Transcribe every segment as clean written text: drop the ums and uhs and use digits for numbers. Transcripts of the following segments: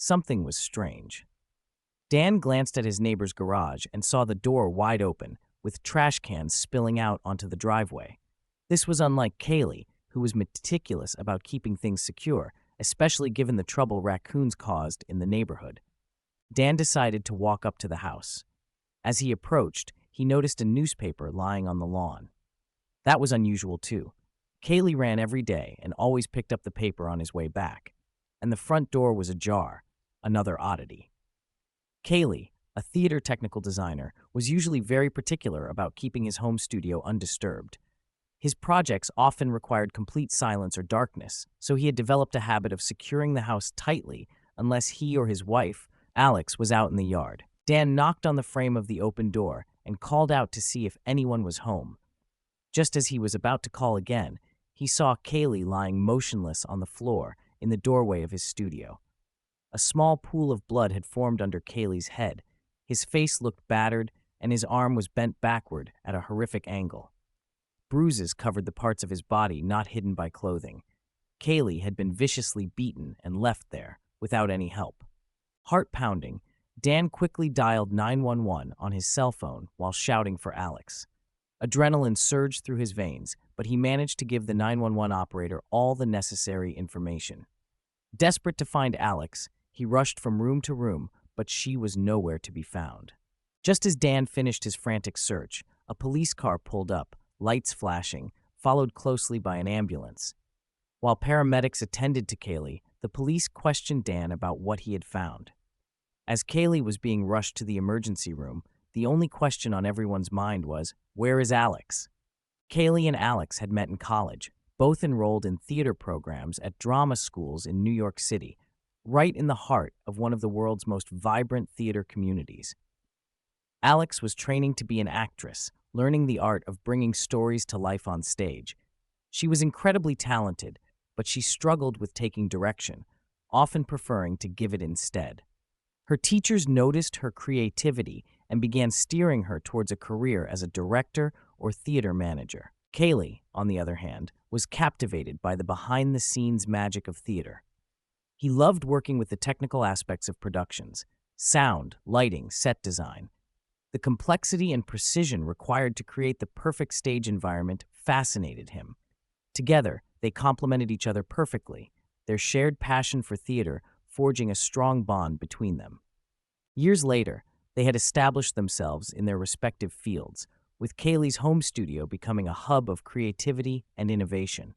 something was strange. Dan glanced at his neighbor's garage and saw the door wide open, with trash cans spilling out onto the driveway. This was unlike Kaylee, who was meticulous about keeping things secure, especially given the trouble raccoons caused in the neighborhood. Dan decided to walk up to the house. As he approached, he noticed a newspaper lying on the lawn. That was unusual too. Kaylee ran every day and always picked up the paper on his way back. And the front door was ajar, another oddity. Kaylee, a theater technical designer, was usually very particular about keeping his home studio undisturbed. His projects often required complete silence or darkness, so he had developed a habit of securing the house tightly unless he or his wife, Alex, was out in the yard. Dan knocked on the frame of the open door and called out to see if anyone was home. Just as he was about to call again, he saw Kaylee lying motionless on the floor in the doorway of his studio. A small pool of blood had formed under Kaylee's head. His face looked battered, and his arm was bent backward at a horrific angle. Bruises covered the parts of his body not hidden by clothing. Kaylee had been viciously beaten and left there, without any help. Heart pounding, Dan quickly dialed 911 on his cell phone while shouting for Alex. Adrenaline surged through his veins, but he managed to give the 911 operator all the necessary information. Desperate to find Alex, he rushed from room to room, but she was nowhere to be found. Just as Dan finished his frantic search, a police car pulled up, lights flashing, followed closely by an ambulance. While paramedics attended to Kaylee, the police questioned Dan about what he had found. As Kaylee was being rushed to the emergency room, the only question on everyone's mind was, "Where is Alex?" Kaylee and Alex had met in college, both enrolled in theater programs at drama schools in New York City, right in the heart of one of the world's most vibrant theater communities. Alex was training to be an actress, learning the art of bringing stories to life on stage. She was incredibly talented, but she struggled with taking direction, often preferring to give it instead. Her teachers noticed her creativity and began steering her towards a career as a director or theater manager. Kaylee, on the other hand, was captivated by the behind-the-scenes magic of theater. He loved working with the technical aspects of productions: sound, lighting, set design. The complexity and precision required to create the perfect stage environment fascinated him. Together, they complemented each other perfectly, their shared passion for theater forging a strong bond between them. Years later, they had established themselves in their respective fields, with Kaylee's home studio becoming a hub of creativity and innovation.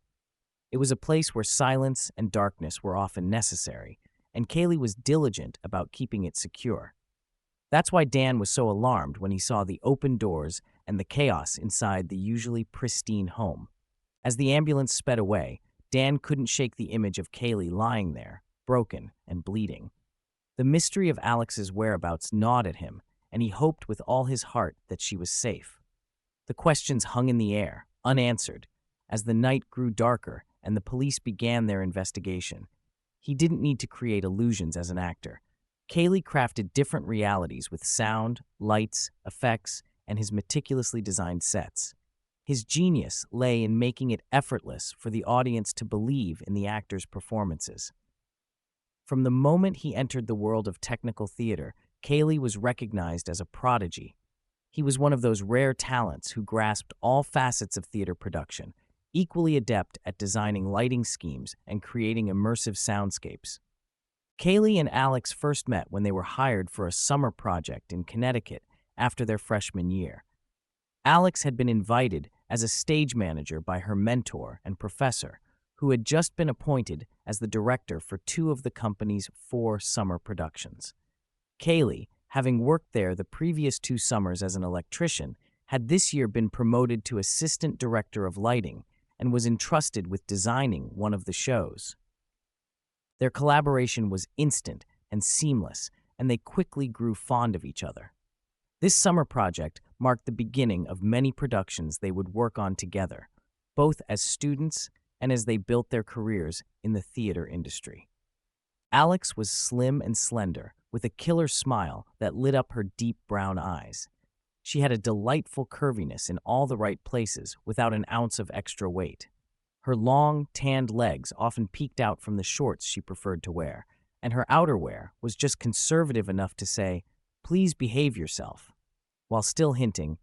It was a place where silence and darkness were often necessary, and Kaylee was diligent about keeping it secure. That's why Dan was so alarmed when he saw the open doors and the chaos inside the usually pristine home. As the ambulance sped away, Dan couldn't shake the image of Kaylee lying there, broken and bleeding. The mystery of Alex's whereabouts gnawed at him, and he hoped with all his heart that she was safe. The questions hung in the air, unanswered, as the night grew darker and the police began their investigation. He didn't need to create illusions as an actor. Kaylee crafted different realities with sound, lights, effects, and his meticulously designed sets. His genius lay in making it effortless for the audience to believe in the actor's performances. From the moment he entered the world of technical theater, Kaylee was recognized as a prodigy. He was one of those rare talents who grasped all facets of theater production, equally adept at designing lighting schemes and creating immersive soundscapes. Kaylee and Alex first met when they were hired for a summer project in Connecticut after their freshman year. Alex had been invited as a stage manager by her mentor and professor, who had just been appointed as the director for 2 of the company's 4 summer productions. Kaylee, having worked there the previous 2 summers as an electrician, had this year been promoted to assistant director of lighting and was entrusted with designing one of the shows. Their collaboration was instant and seamless, and they quickly grew fond of each other. This summer project marked the beginning of many productions they would work on together, both as students and as they built their careers in the theater industry. Alex was slim and slender, with a killer smile that lit up her deep brown eyes. She had a delightful curviness in all the right places without an ounce of extra weight. Her long, tanned legs often peeked out from the shorts she preferred to wear, and her outerwear was just conservative enough to say, "Please behave yourself," while still hinting,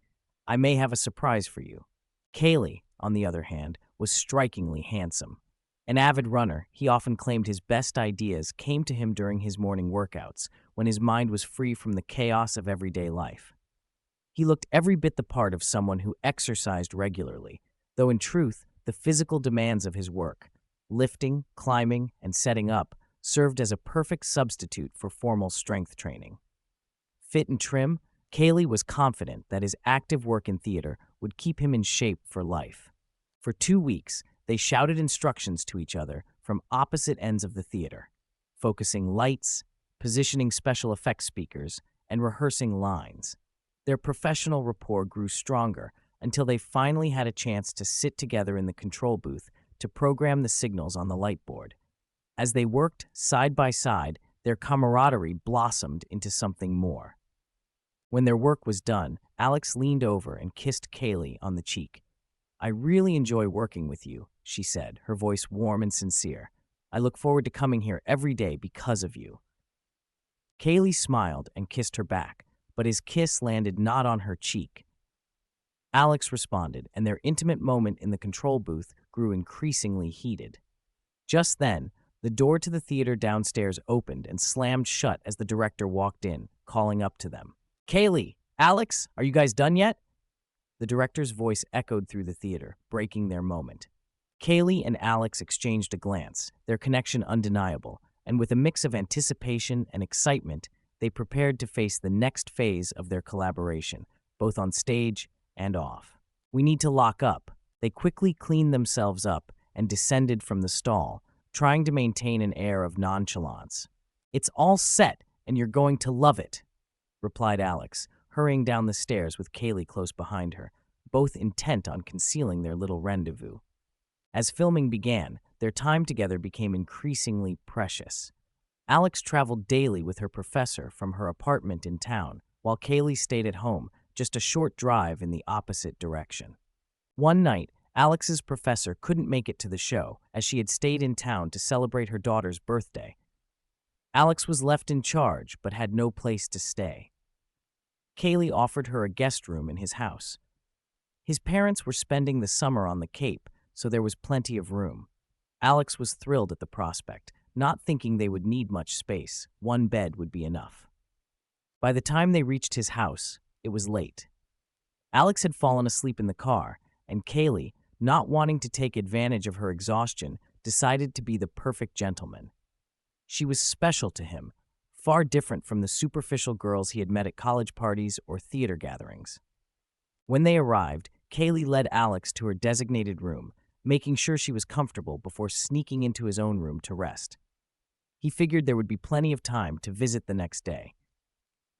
"I may have a surprise for you." Kaylee, on the other hand, was strikingly handsome. An avid runner, he often claimed his best ideas came to him during his morning workouts, when his mind was free from the chaos of everyday life. He looked every bit the part of someone who exercised regularly, though in truth, the physical demands of his work, lifting, climbing, and setting up, served as a perfect substitute for formal strength training. Fit and trim, Cayley was confident that his active work in theater would keep him in shape for life. For 2 weeks, they shouted instructions to each other from opposite ends of the theater, focusing lights, positioning special effects speakers, and rehearsing lines. Their professional rapport grew stronger until they finally had a chance to sit together in the control booth to program the signals on the light board. As they worked side by side, their camaraderie blossomed into something more. When their work was done, Alex leaned over and kissed Cayley on the cheek. "I really enjoy working with you," she said, her voice warm and sincere. "I look forward to coming here every day because of you." Cayley smiled and kissed her back, but his kiss landed not on her cheek. Alex responded, and their intimate moment in the control booth grew increasingly heated. Just then, the door to the theater downstairs opened and slammed shut as the director walked in, calling up to them. "Cayley, Alex, are you guys done yet?" The director's voice echoed through the theater, breaking their moment. Cayley and Alex exchanged a glance, their connection undeniable, and with a mix of anticipation and excitement, they prepared to face the next phase of their collaboration, both on stage and off. "We need to lock up." They quickly cleaned themselves up and descended from the stall, trying to maintain an air of nonchalance. "It's all set, and you're going to love it," replied Alex, hurrying down the stairs with Cayley close behind her, both intent on concealing their little rendezvous. As filming began, their time together became increasingly precious. Alex traveled daily with her professor from her apartment in town, while Cayley stayed at home, just a short drive in the opposite direction. One night, Alex's professor couldn't make it to the show, as she had stayed in town to celebrate her daughter's birthday. Alex was left in charge, but had no place to stay. Cayley offered her a guest room in his house. His parents were spending the summer on the Cape, so there was plenty of room. Alex was thrilled at the prospect, not thinking they would need much space. One bed would be enough. By the time they reached his house, it was late. Alex had fallen asleep in the car, and Cayley, not wanting to take advantage of her exhaustion, decided to be the perfect gentleman. She was special to him, far different from the superficial girls he had met at college parties or theater gatherings. When they arrived, Cayley led Alex to her designated room, making sure she was comfortable before sneaking into his own room to rest. He figured there would be plenty of time to visit the next day.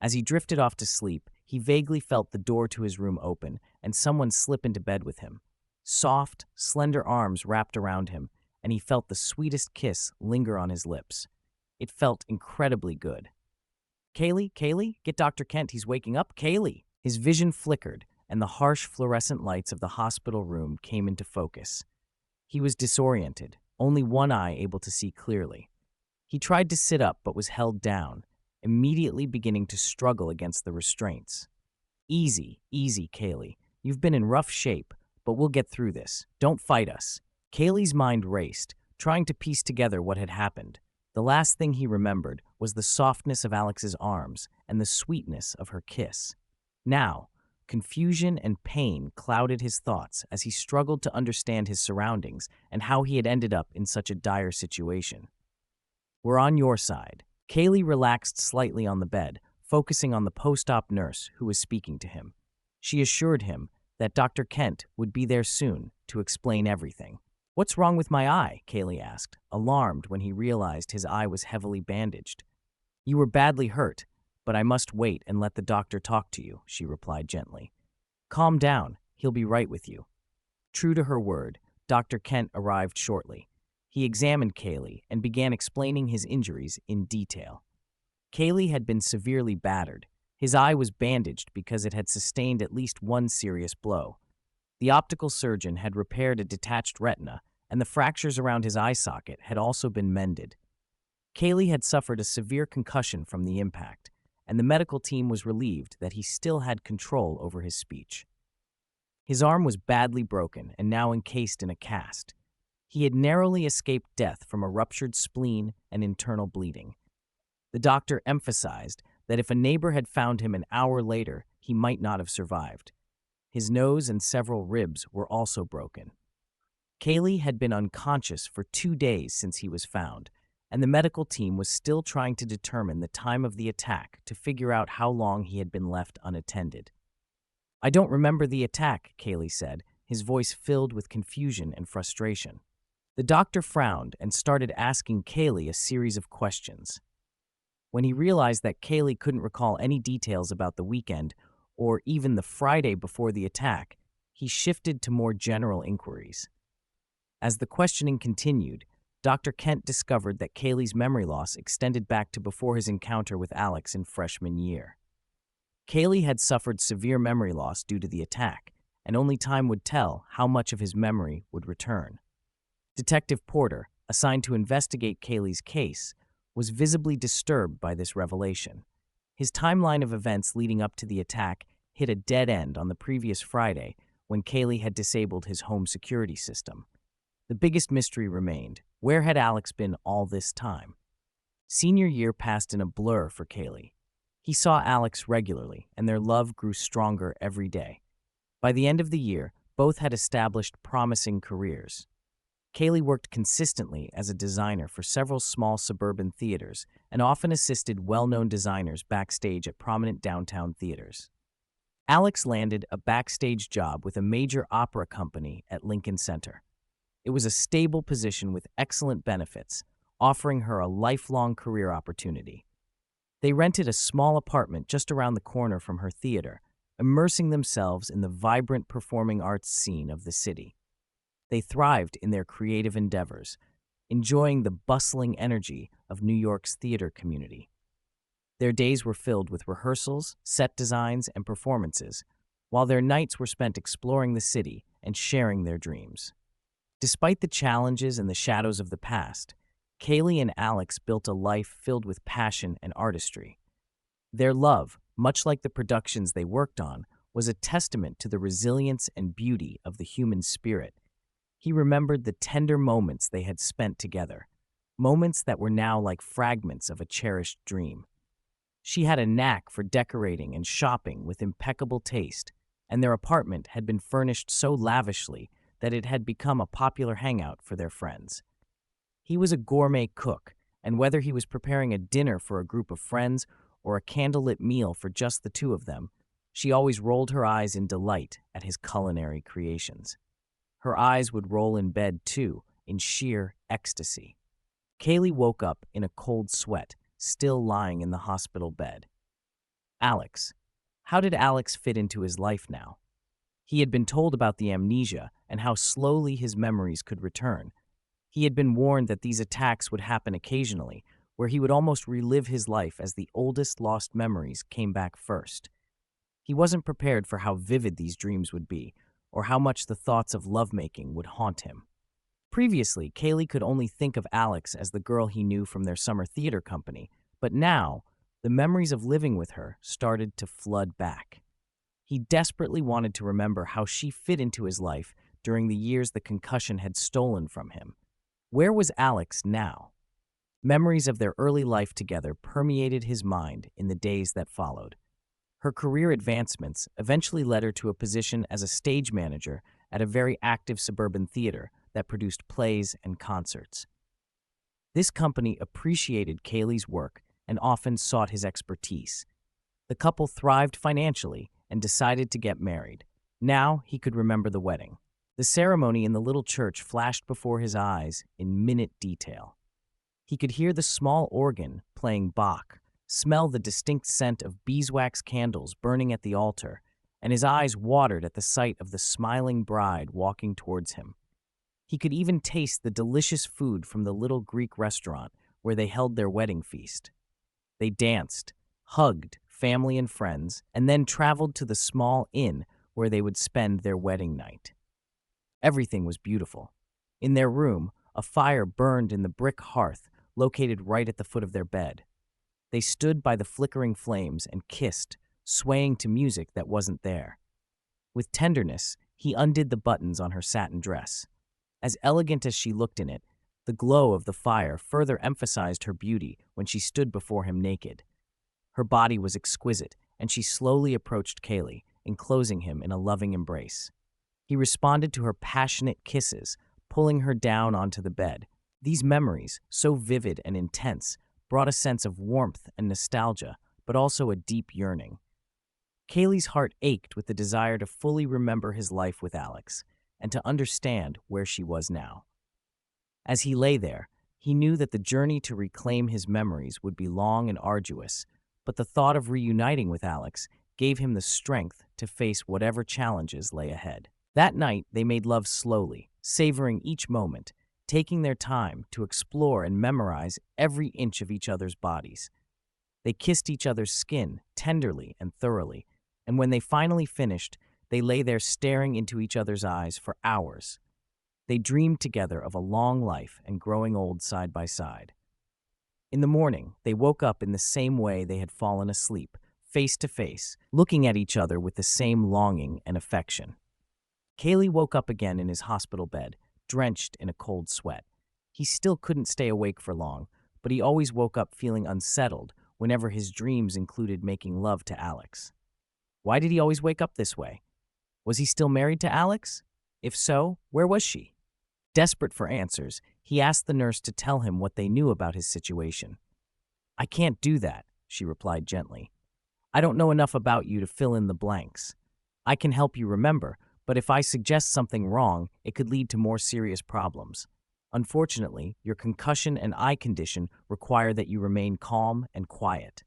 As he drifted off to sleep, he vaguely felt the door to his room open and someone slip into bed with him. Soft, slender arms wrapped around him, and he felt the sweetest kiss linger on his lips. It felt incredibly good. Cayley, get Dr. Kent, he's waking up, Cayley!" His vision flickered, and the harsh fluorescent lights of the hospital room came into focus. He was disoriented, only one eye able to see clearly. He tried to sit up but was held down, immediately beginning to struggle against the restraints. Easy, Cayley. You've been in rough shape, but we'll get through this. Don't fight us." Cayley's mind raced, trying to piece together what had happened. The last thing he remembered was the softness of Alex's arms and the sweetness of her kiss. Now, confusion and pain clouded his thoughts as he struggled to understand his surroundings and how he had ended up in such a dire situation. "We're on your side." Cayley relaxed slightly on the bed, focusing on the post-op nurse who was speaking to him. She assured him that Dr. Kent would be there soon to explain everything. "What's wrong with my eye?" Cayley asked, alarmed when he realized his eye was heavily bandaged. "You were badly hurt, but I must wait and let the doctor talk to you," she replied gently. "Calm down, he'll be right with you." True to her word, Dr. Kent arrived shortly. He examined Cayley and began explaining his injuries in detail. Cayley had been severely battered. His eye was bandaged because it had sustained at least one serious blow. The optical surgeon had repaired a detached retina, and the fractures around his eye socket had also been mended. Kaylee had suffered a severe concussion from the impact, and the medical team was relieved that he still had control over his speech. His arm was badly broken and now encased in a cast. He had narrowly escaped death from a ruptured spleen and internal bleeding. The doctor emphasized that if a neighbor had found him an hour later, he might not have survived. His nose and several ribs were also broken. Kaylee had been unconscious for 2 days since he was found, and the medical team was still trying to determine the time of the attack to figure out how long he had been left unattended. "I don't remember the attack," Kaylee said, his voice filled with confusion and frustration. The doctor frowned and started asking Kaylee a series of questions. When he realized that Kaylee couldn't recall any details about the weekend or even the Friday before the attack, he shifted to more general inquiries. As the questioning continued, Dr. Kent discovered that Kaylee's memory loss extended back to before his encounter with Alex in freshman year. Kaylee had suffered severe memory loss due to the attack, and only time would tell how much of his memory would return. Detective Porter, assigned to investigate Kaylee's case, was visibly disturbed by this revelation. His timeline of events leading up to the attack hit a dead end on the previous Friday when Kaylee had disabled his home security system. The biggest mystery remained: where had Alex been all this time? Senior year passed in a blur for Kaylee. He saw Alex regularly, and their love grew stronger every day. By the end of the year, both had established promising careers. Kaylee worked consistently as a designer for several small suburban theaters and often assisted well-known designers backstage at prominent downtown theaters. Alex landed a backstage job with a major opera company at Lincoln Center. It was a stable position with excellent benefits, offering her a lifelong career opportunity. They rented a small apartment just around the corner from her theater, immersing themselves in the vibrant performing arts scene of the city. They thrived in their creative endeavors, enjoying the bustling energy of New York's theater community. Their days were filled with rehearsals, set designs, and performances, while their nights were spent exploring the city and sharing their dreams. Despite the challenges and the shadows of the past, Kaylee and Alex built a life filled with passion and artistry. Their love, much like the productions they worked on, was a testament to the resilience and beauty of the human spirit. He remembered the tender moments they had spent together, moments that were now like fragments of a cherished dream. She had a knack for decorating and shopping with impeccable taste, and their apartment had been furnished so lavishly that it had become a popular hangout for their friends. He was a gourmet cook, and whether he was preparing a dinner for a group of friends or a candlelit meal for just the two of them, she always rolled her eyes in delight at his culinary creations. Her eyes would roll in bed, too, in sheer ecstasy. Kaylee woke up in a cold sweat, still lying in the hospital bed. Alex. How did Alex fit into his life now? He had been told about the amnesia and how slowly his memories could return. He had been warned that these attacks would happen occasionally, where he would almost relive his life as the oldest lost memories came back first. He wasn't prepared for how vivid these dreams would be, or how much the thoughts of lovemaking would haunt him. Previously, Kaylee could only think of Alex as the girl he knew from their summer theater company, but now, the memories of living with her started to flood back. He desperately wanted to remember how she fit into his life during the years the concussion had stolen from him. Where was Alex now? Memories of their early life together permeated his mind in the days that followed. Her career advancements eventually led her to a position as a stage manager at a very active suburban theater that produced plays and concerts. This company appreciated Kaylee's work and often sought his expertise. The couple thrived financially and decided to get married. Now he could remember the wedding. The ceremony in the little church flashed before his eyes in minute detail. He could hear the small organ playing Bach, smell the distinct scent of beeswax candles burning at the altar, and his eyes watered at the sight of the smiling bride walking towards him. He could even taste the delicious food from the little Greek restaurant where they held their wedding feast. They danced, hugged family and friends, and then traveled to the small inn where they would spend their wedding night. Everything was beautiful. In their room, a fire burned in the brick hearth located right at the foot of their bed. They stood by the flickering flames and kissed, swaying to music that wasn't there. With tenderness, he undid the buttons on her satin dress. As elegant as she looked in it, the glow of the fire further emphasized her beauty when she stood before him naked. Her body was exquisite, and she slowly approached Kaylee, enclosing him in a loving embrace. He responded to her passionate kisses, pulling her down onto the bed. These memories, so vivid and intense, brought a sense of warmth and nostalgia, but also a deep yearning. Kaylee's heart ached with the desire to fully remember his life with Alex and to understand where she was now. As he lay there, he knew that the journey to reclaim his memories would be long and arduous, but the thought of reuniting with Alex gave him the strength to face whatever challenges lay ahead. That night, they made love slowly, savoring each moment, taking their time to explore and memorize every inch of each other's bodies. They kissed each other's skin tenderly and thoroughly, and when they finally finished, they lay there staring into each other's eyes for hours. They dreamed together of a long life and growing old side by side. In the morning, they woke up in the same way they had fallen asleep, face to face, looking at each other with the same longing and affection. Kaylee woke up again in his hospital bed, drenched in a cold sweat. He still couldn't stay awake for long, but he always woke up feeling unsettled whenever his dreams included making love to Alex. Why did he always wake up this way? Was he still married to Alex? If so, where was she? Desperate for answers, he asked the nurse to tell him what they knew about his situation. "I can't do that," she replied gently. "I don't know enough about you to fill in the blanks. I can help you remember, but if I suggest something wrong, it could lead to more serious problems. Unfortunately, your concussion and eye condition require that you remain calm and quiet.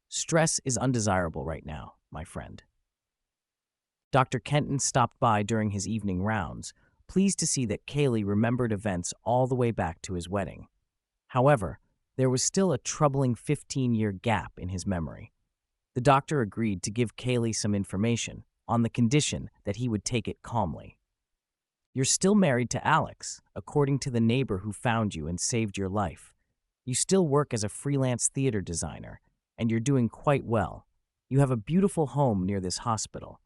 Stress is undesirable right now, my friend." Dr. Kenton stopped by during his evening rounds, pleased to see that Kaylee remembered events all the way back to his wedding. However, there was still a troubling 15-year gap in his memory. The doctor agreed to give Kaylee some information, on the condition that he would take it calmly. "You're still married to Alex, according to the neighbor who found you and saved your life. You still work as a freelance theater designer, and you're doing quite well. You have a beautiful home near this hospital.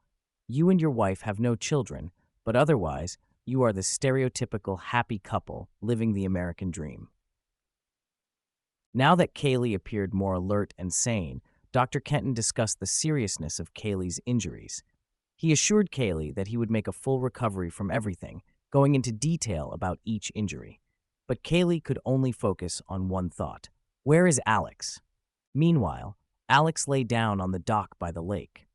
You and your wife have no children, but otherwise, you are the stereotypical happy couple living the American dream." Now that Kaylee appeared more alert and sane, Dr. Kenton discussed the seriousness of Kaylee's injuries. He assured Kaylee that he would make a full recovery from everything, going into detail about each injury. But Kaylee could only focus on one thought. Where is Alex? Meanwhile, Alex lay down on the dock by the lake.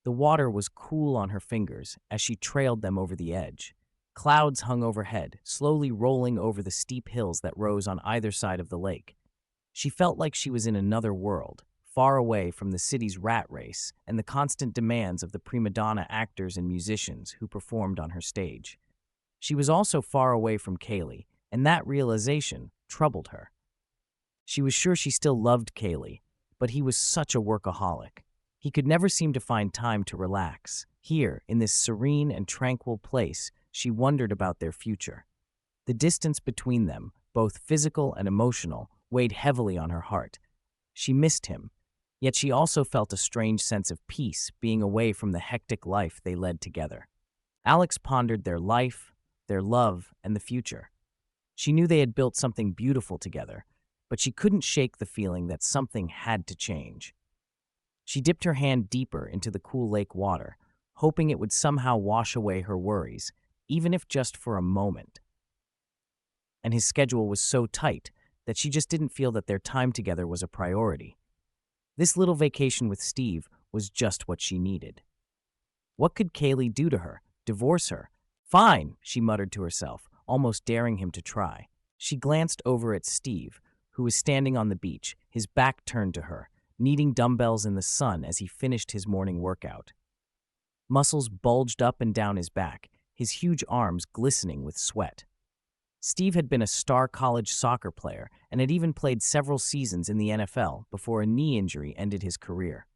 The water was cool on her fingers as she trailed them over the edge. Clouds hung overhead, slowly rolling over the steep hills that rose on either side of the lake. She felt like she was in another world, far away from the city's rat race and the constant demands of the prima donna actors and musicians who performed on her stage. She was also far away from Kaylee, and that realization troubled her. She was sure she still loved Kaylee, but he was such a workaholic. He could never seem to find time to relax. Here, in this serene and tranquil place, she wondered about their future. The distance between them, both physical and emotional, weighed heavily on her heart. She missed him, yet she also felt a strange sense of peace being away from the hectic life they led together. Alex pondered their life, their love, and the future. She knew they had built something beautiful together, but she couldn't shake the feeling that something had to change. She dipped her hand deeper into the cool lake water, hoping it would somehow wash away her worries, even if just for a moment. And his schedule was so tight that she just didn't feel that their time together was a priority. This little vacation with Steve was just what she needed. What could Kaylee do to her? Divorce her? Fine, she muttered to herself, almost daring him to try. She glanced over at Steve, who was standing on the beach, his back turned to her, kneading dumbbells in the sun as he finished his morning workout. Muscles bulged up and down his back, his huge arms glistening with sweat. Steve had been a star college soccer player and had even played several seasons in the NFL before a knee injury ended his career.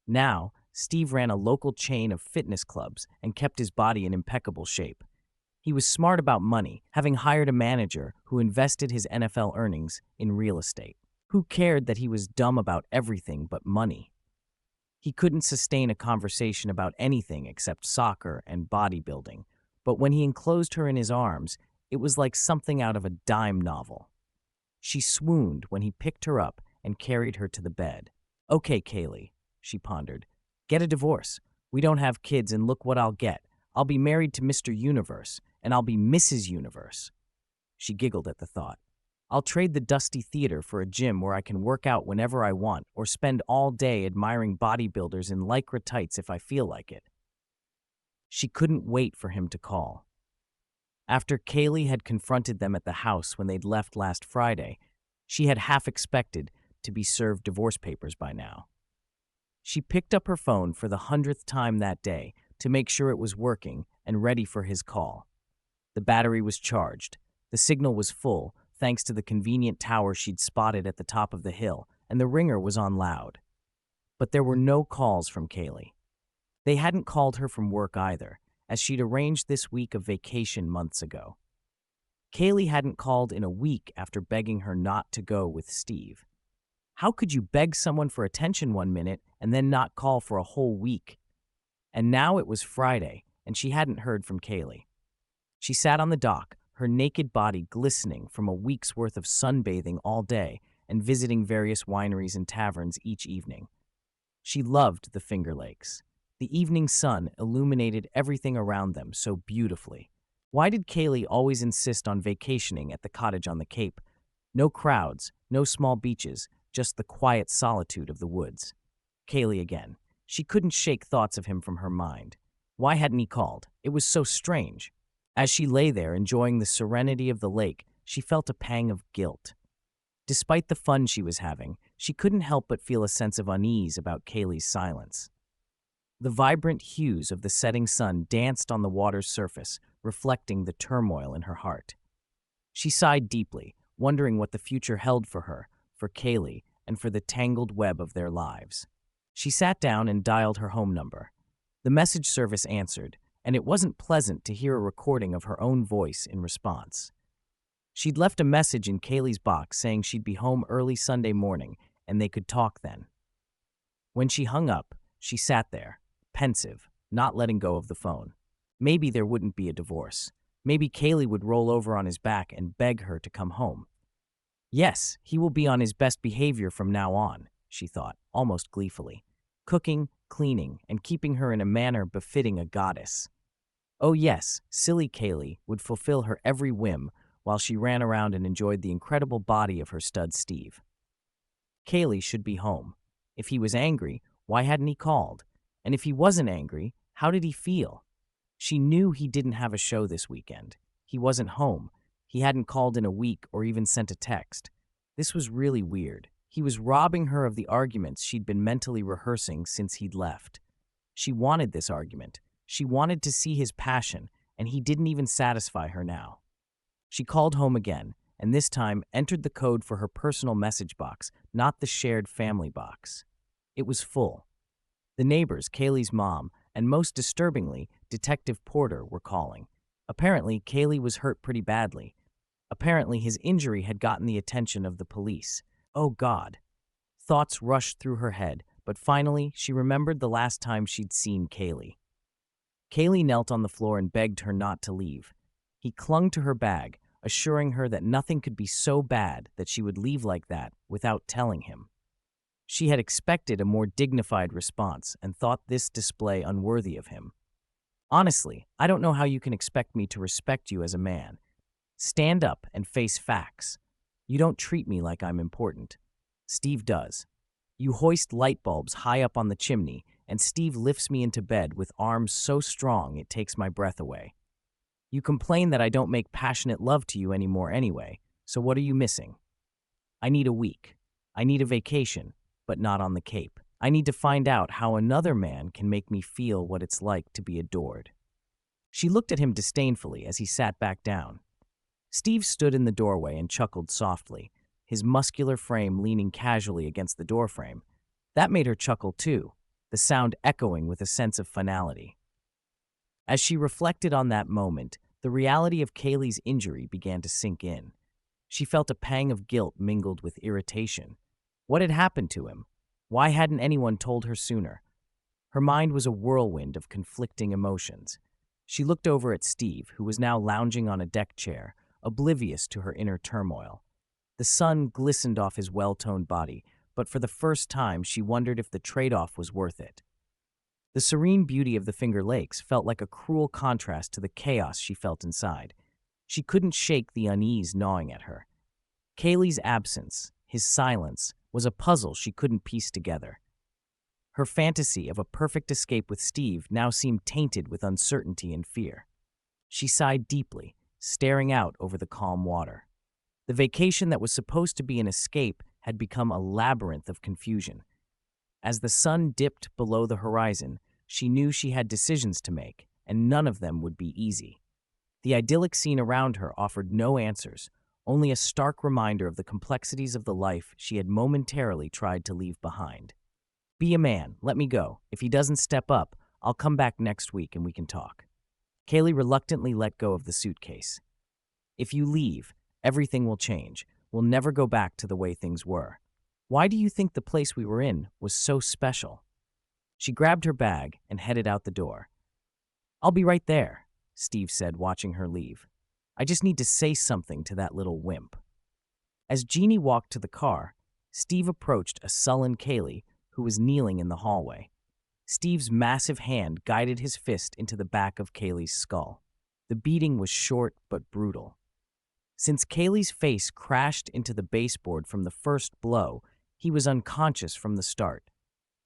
Now, Steve ran a local chain of fitness clubs and kept his body in impeccable shape. He was smart about money, having hired a manager who invested his NFL earnings in real estate. Who cared that he was dumb about everything but money? He couldn't sustain a conversation about anything except soccer and bodybuilding, but when he enclosed her in his arms, it was like something out of a dime novel. She swooned when he picked her up and carried her to the bed. "Okay, Kaylee," she pondered. "Get a divorce. We don't have kids, and look what I'll get. I'll be married to Mr. Universe, and I'll be Mrs. Universe." She giggled at the thought. "I'll trade the dusty theater for a gym where I can work out whenever I want or spend all day admiring bodybuilders in lycra tights if I feel like it." She couldn't wait for him to call. After Kaylee had confronted them at the house when they'd left last Friday, she had half expected to be served divorce papers by now. She picked up her phone for the 100th time that day to make sure it was working and ready for his call. The battery was charged. The signal was full, thanks to the convenient tower she'd spotted at the top of the hill, and the ringer was on loud. But there were no calls from Kaylee. They hadn't called her from work either, as she'd arranged this week of vacation months ago. Kaylee hadn't called in a week after begging her not to go with Steve. How could you beg someone for attention one minute and then not call for a whole week? And now it was Friday, and she hadn't heard from Kaylee. She sat on the dock, her naked body glistening from a week's worth of sunbathing all day and visiting various wineries and taverns each evening. She loved the Finger Lakes. The evening sun illuminated everything around them so beautifully. Why did Kaylee always insist on vacationing at the cottage on the Cape? No crowds, no small beaches, just the quiet solitude of the woods. Kaylee again. She couldn't shake thoughts of him from her mind. Why hadn't he called? It was so strange. As she lay there enjoying the serenity of the lake, she felt a pang of guilt. Despite the fun she was having, she couldn't help but feel a sense of unease about Kaylee's silence. The vibrant hues of the setting sun danced on the water's surface, reflecting the turmoil in her heart. She sighed deeply, wondering what the future held for her, for Kaylee, and for the tangled web of their lives. She sat down and dialed her home number. The message service answered, and it wasn't pleasant to hear a recording of her own voice in response. She'd left a message in Kaylee's box saying she'd be home early Sunday morning and they could talk then. When she hung up, she sat there, pensive, not letting go of the phone. Maybe there wouldn't be a divorce. Maybe Kaylee would roll over on his back and beg her to come home. Yes, he will be on his best behavior from now on, she thought, almost gleefully, cooking, cleaning, and keeping her in a manner befitting a goddess. Oh yes, silly Kaylee would fulfill her every whim while she ran around and enjoyed the incredible body of her stud Steve. Kaylee should be home. If he was angry, why hadn't he called? And if he wasn't angry, how did he feel? She knew he didn't have a show this weekend. He wasn't home. He hadn't called in a week or even sent a text. This was really weird. He was robbing her of the arguments she'd been mentally rehearsing since he'd left. She wanted this argument. She wanted to see his passion, and he didn't even satisfy her now. She called home again, and this time entered the code for her personal message box, not the shared family box. It was full. The neighbors, Kaylee's mom, and most disturbingly, Detective Porter were calling. Apparently, Kaylee was hurt pretty badly. Apparently, his injury had gotten the attention of the police. Oh, God. Thoughts rushed through her head, but finally, she remembered the last time she'd seen Kaylee. Kaylee knelt on the floor and begged her not to leave. He clung to her bag, assuring her that nothing could be so bad that she would leave like that without telling him. She had expected a more dignified response and thought this display unworthy of him. Honestly, I don't know how you can expect me to respect you as a man. Stand up and face facts. You don't treat me like I'm important. Steve does. You hoist light bulbs high up on the chimney, and Steve lifts me into bed with arms so strong it takes my breath away. You complain that I don't make passionate love to you anymore anyway, so what are you missing? I need a week. I need a vacation, but not on the Cape. I need to find out how another man can make me feel what it's like to be adored. She looked at him disdainfully as he sat back down. Steve stood in the doorway and chuckled softly, his muscular frame leaning casually against the doorframe. That made her chuckle too, the sound echoing with a sense of finality. As she reflected on that moment, The reality of Kaylee's injury began to sink in. She felt a pang of guilt mingled with irritation. What had happened to him? Why hadn't anyone told her sooner? Her mind was a whirlwind of conflicting emotions. She looked over at Steve, who was now lounging on a deck chair, oblivious to her inner turmoil. The sun glistened off his well-toned body, but for the first time she wondered if the trade-off was worth it. The serene beauty of the Finger Lakes felt like a cruel contrast to the chaos she felt inside. She couldn't shake the unease gnawing at her. Kaylee's absence, his silence, was a puzzle she couldn't piece together. Her fantasy of a perfect escape with Steve now seemed tainted with uncertainty and fear. She sighed deeply, staring out over the calm water. The vacation that was supposed to be an escape had become a labyrinth of confusion. As the sun dipped below the horizon, she knew she had decisions to make, and none of them would be easy. The idyllic scene around her offered no answers, only a stark reminder of the complexities of the life she had momentarily tried to leave behind. "Be a man, let me go. If he doesn't step up, I'll come back next week and we can talk." Kaylee reluctantly let go of the suitcase. "If you leave, everything will change. We'll never go back to the way things were. Why do you think the place we were in was so special?" She grabbed her bag and headed out the door. "I'll be right there," Steve said, watching her leave. "I just need to say something to that little wimp." As Jeannie walked to the car, Steve approached a sullen Kaylee who was kneeling in the hallway. Steve's massive hand guided his fist into the back of Kaylee's skull. The beating was short but brutal. Since Kaylee's face crashed into the baseboard from the first blow, he was unconscious from the start.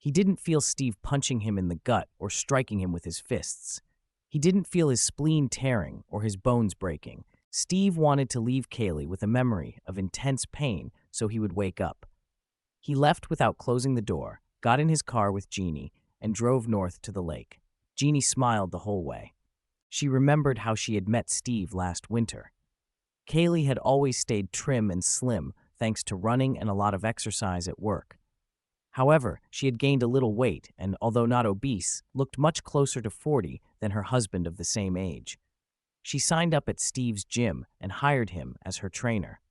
He didn't feel Steve punching him in the gut or striking him with his fists. He didn't feel his spleen tearing or his bones breaking. Steve wanted to leave Kaylee with a memory of intense pain so he would wake up. He left without closing the door, got in his car with Jeannie, and drove north to the lake. Jeannie smiled the whole way. She remembered how she had met Steve last winter. Kaylee had always stayed trim and slim thanks to running and a lot of exercise at work. However, she had gained a little weight and, although not obese, looked much closer to 40 than her husband of the same age. She signed up at Steve's gym and hired him as her trainer.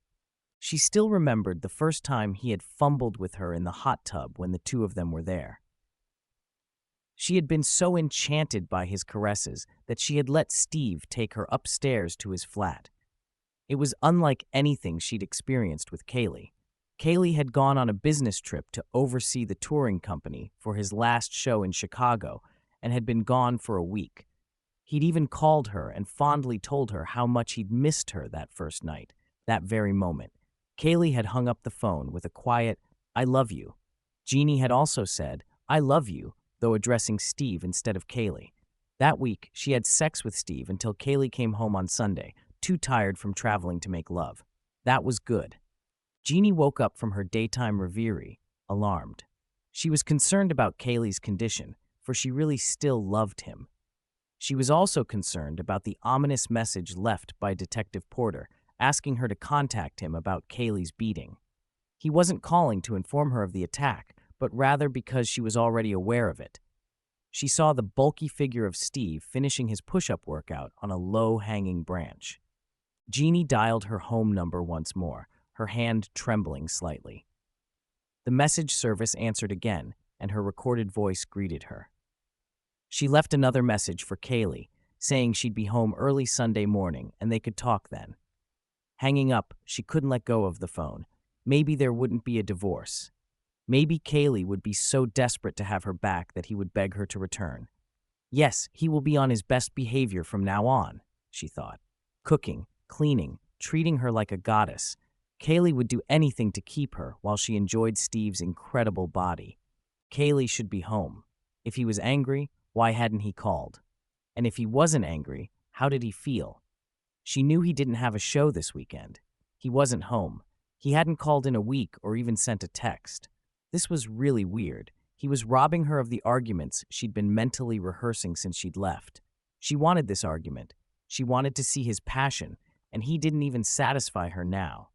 She still remembered the first time he had fumbled with her in the hot tub when the two of them were there. She had been so enchanted by his caresses that she had let Steve take her upstairs to his flat. It was unlike anything she'd experienced with Kaylee. Kaylee had gone on a business trip to oversee the touring company for his last show in Chicago and had been gone for a week. He'd even called her and fondly told her how much he'd missed her that first night, that very moment. Kaylee had hung up the phone with a quiet, "I love you." Jeannie had also said, "I love you," though addressing Steve instead of Kaylee. That week, she had sex with Steve until Kaylee came home on Sunday, too tired from traveling to make love. That was good. Jeannie woke up from her daytime reverie, alarmed. She was concerned about Kaylee's condition, for she really still loved him. She was also concerned about the ominous message left by Detective Porter, asking her to contact him about Kaylee's beating. He wasn't calling to inform her of the attack, but rather because she was already aware of it. She saw the bulky figure of Steve finishing his push-up workout on a low-hanging branch. Jeannie dialed her home number once more, her hand trembling slightly. The message service answered again, and her recorded voice greeted her. She left another message for Kaylee, saying she'd be home early Sunday morning and they could talk then. Hanging up, she couldn't let go of the phone. Maybe there wouldn't be a divorce. Maybe Kaylee would be so desperate to have her back that he would beg her to return. Yes, he will be on his best behavior from now on, she thought. Cooking, cleaning, treating her like a goddess. Kaylee would do anything to keep her while she enjoyed Steve's incredible body. Kaylee should be home. If he was angry, why hadn't he called? And if he wasn't angry, how did he feel? She knew he didn't have a show this weekend. He wasn't home. He hadn't called in a week or even sent a text. This was really weird. He was robbing her of the arguments she'd been mentally rehearsing since she'd left. She wanted this argument. She wanted to see his passion, and he didn't even satisfy her now.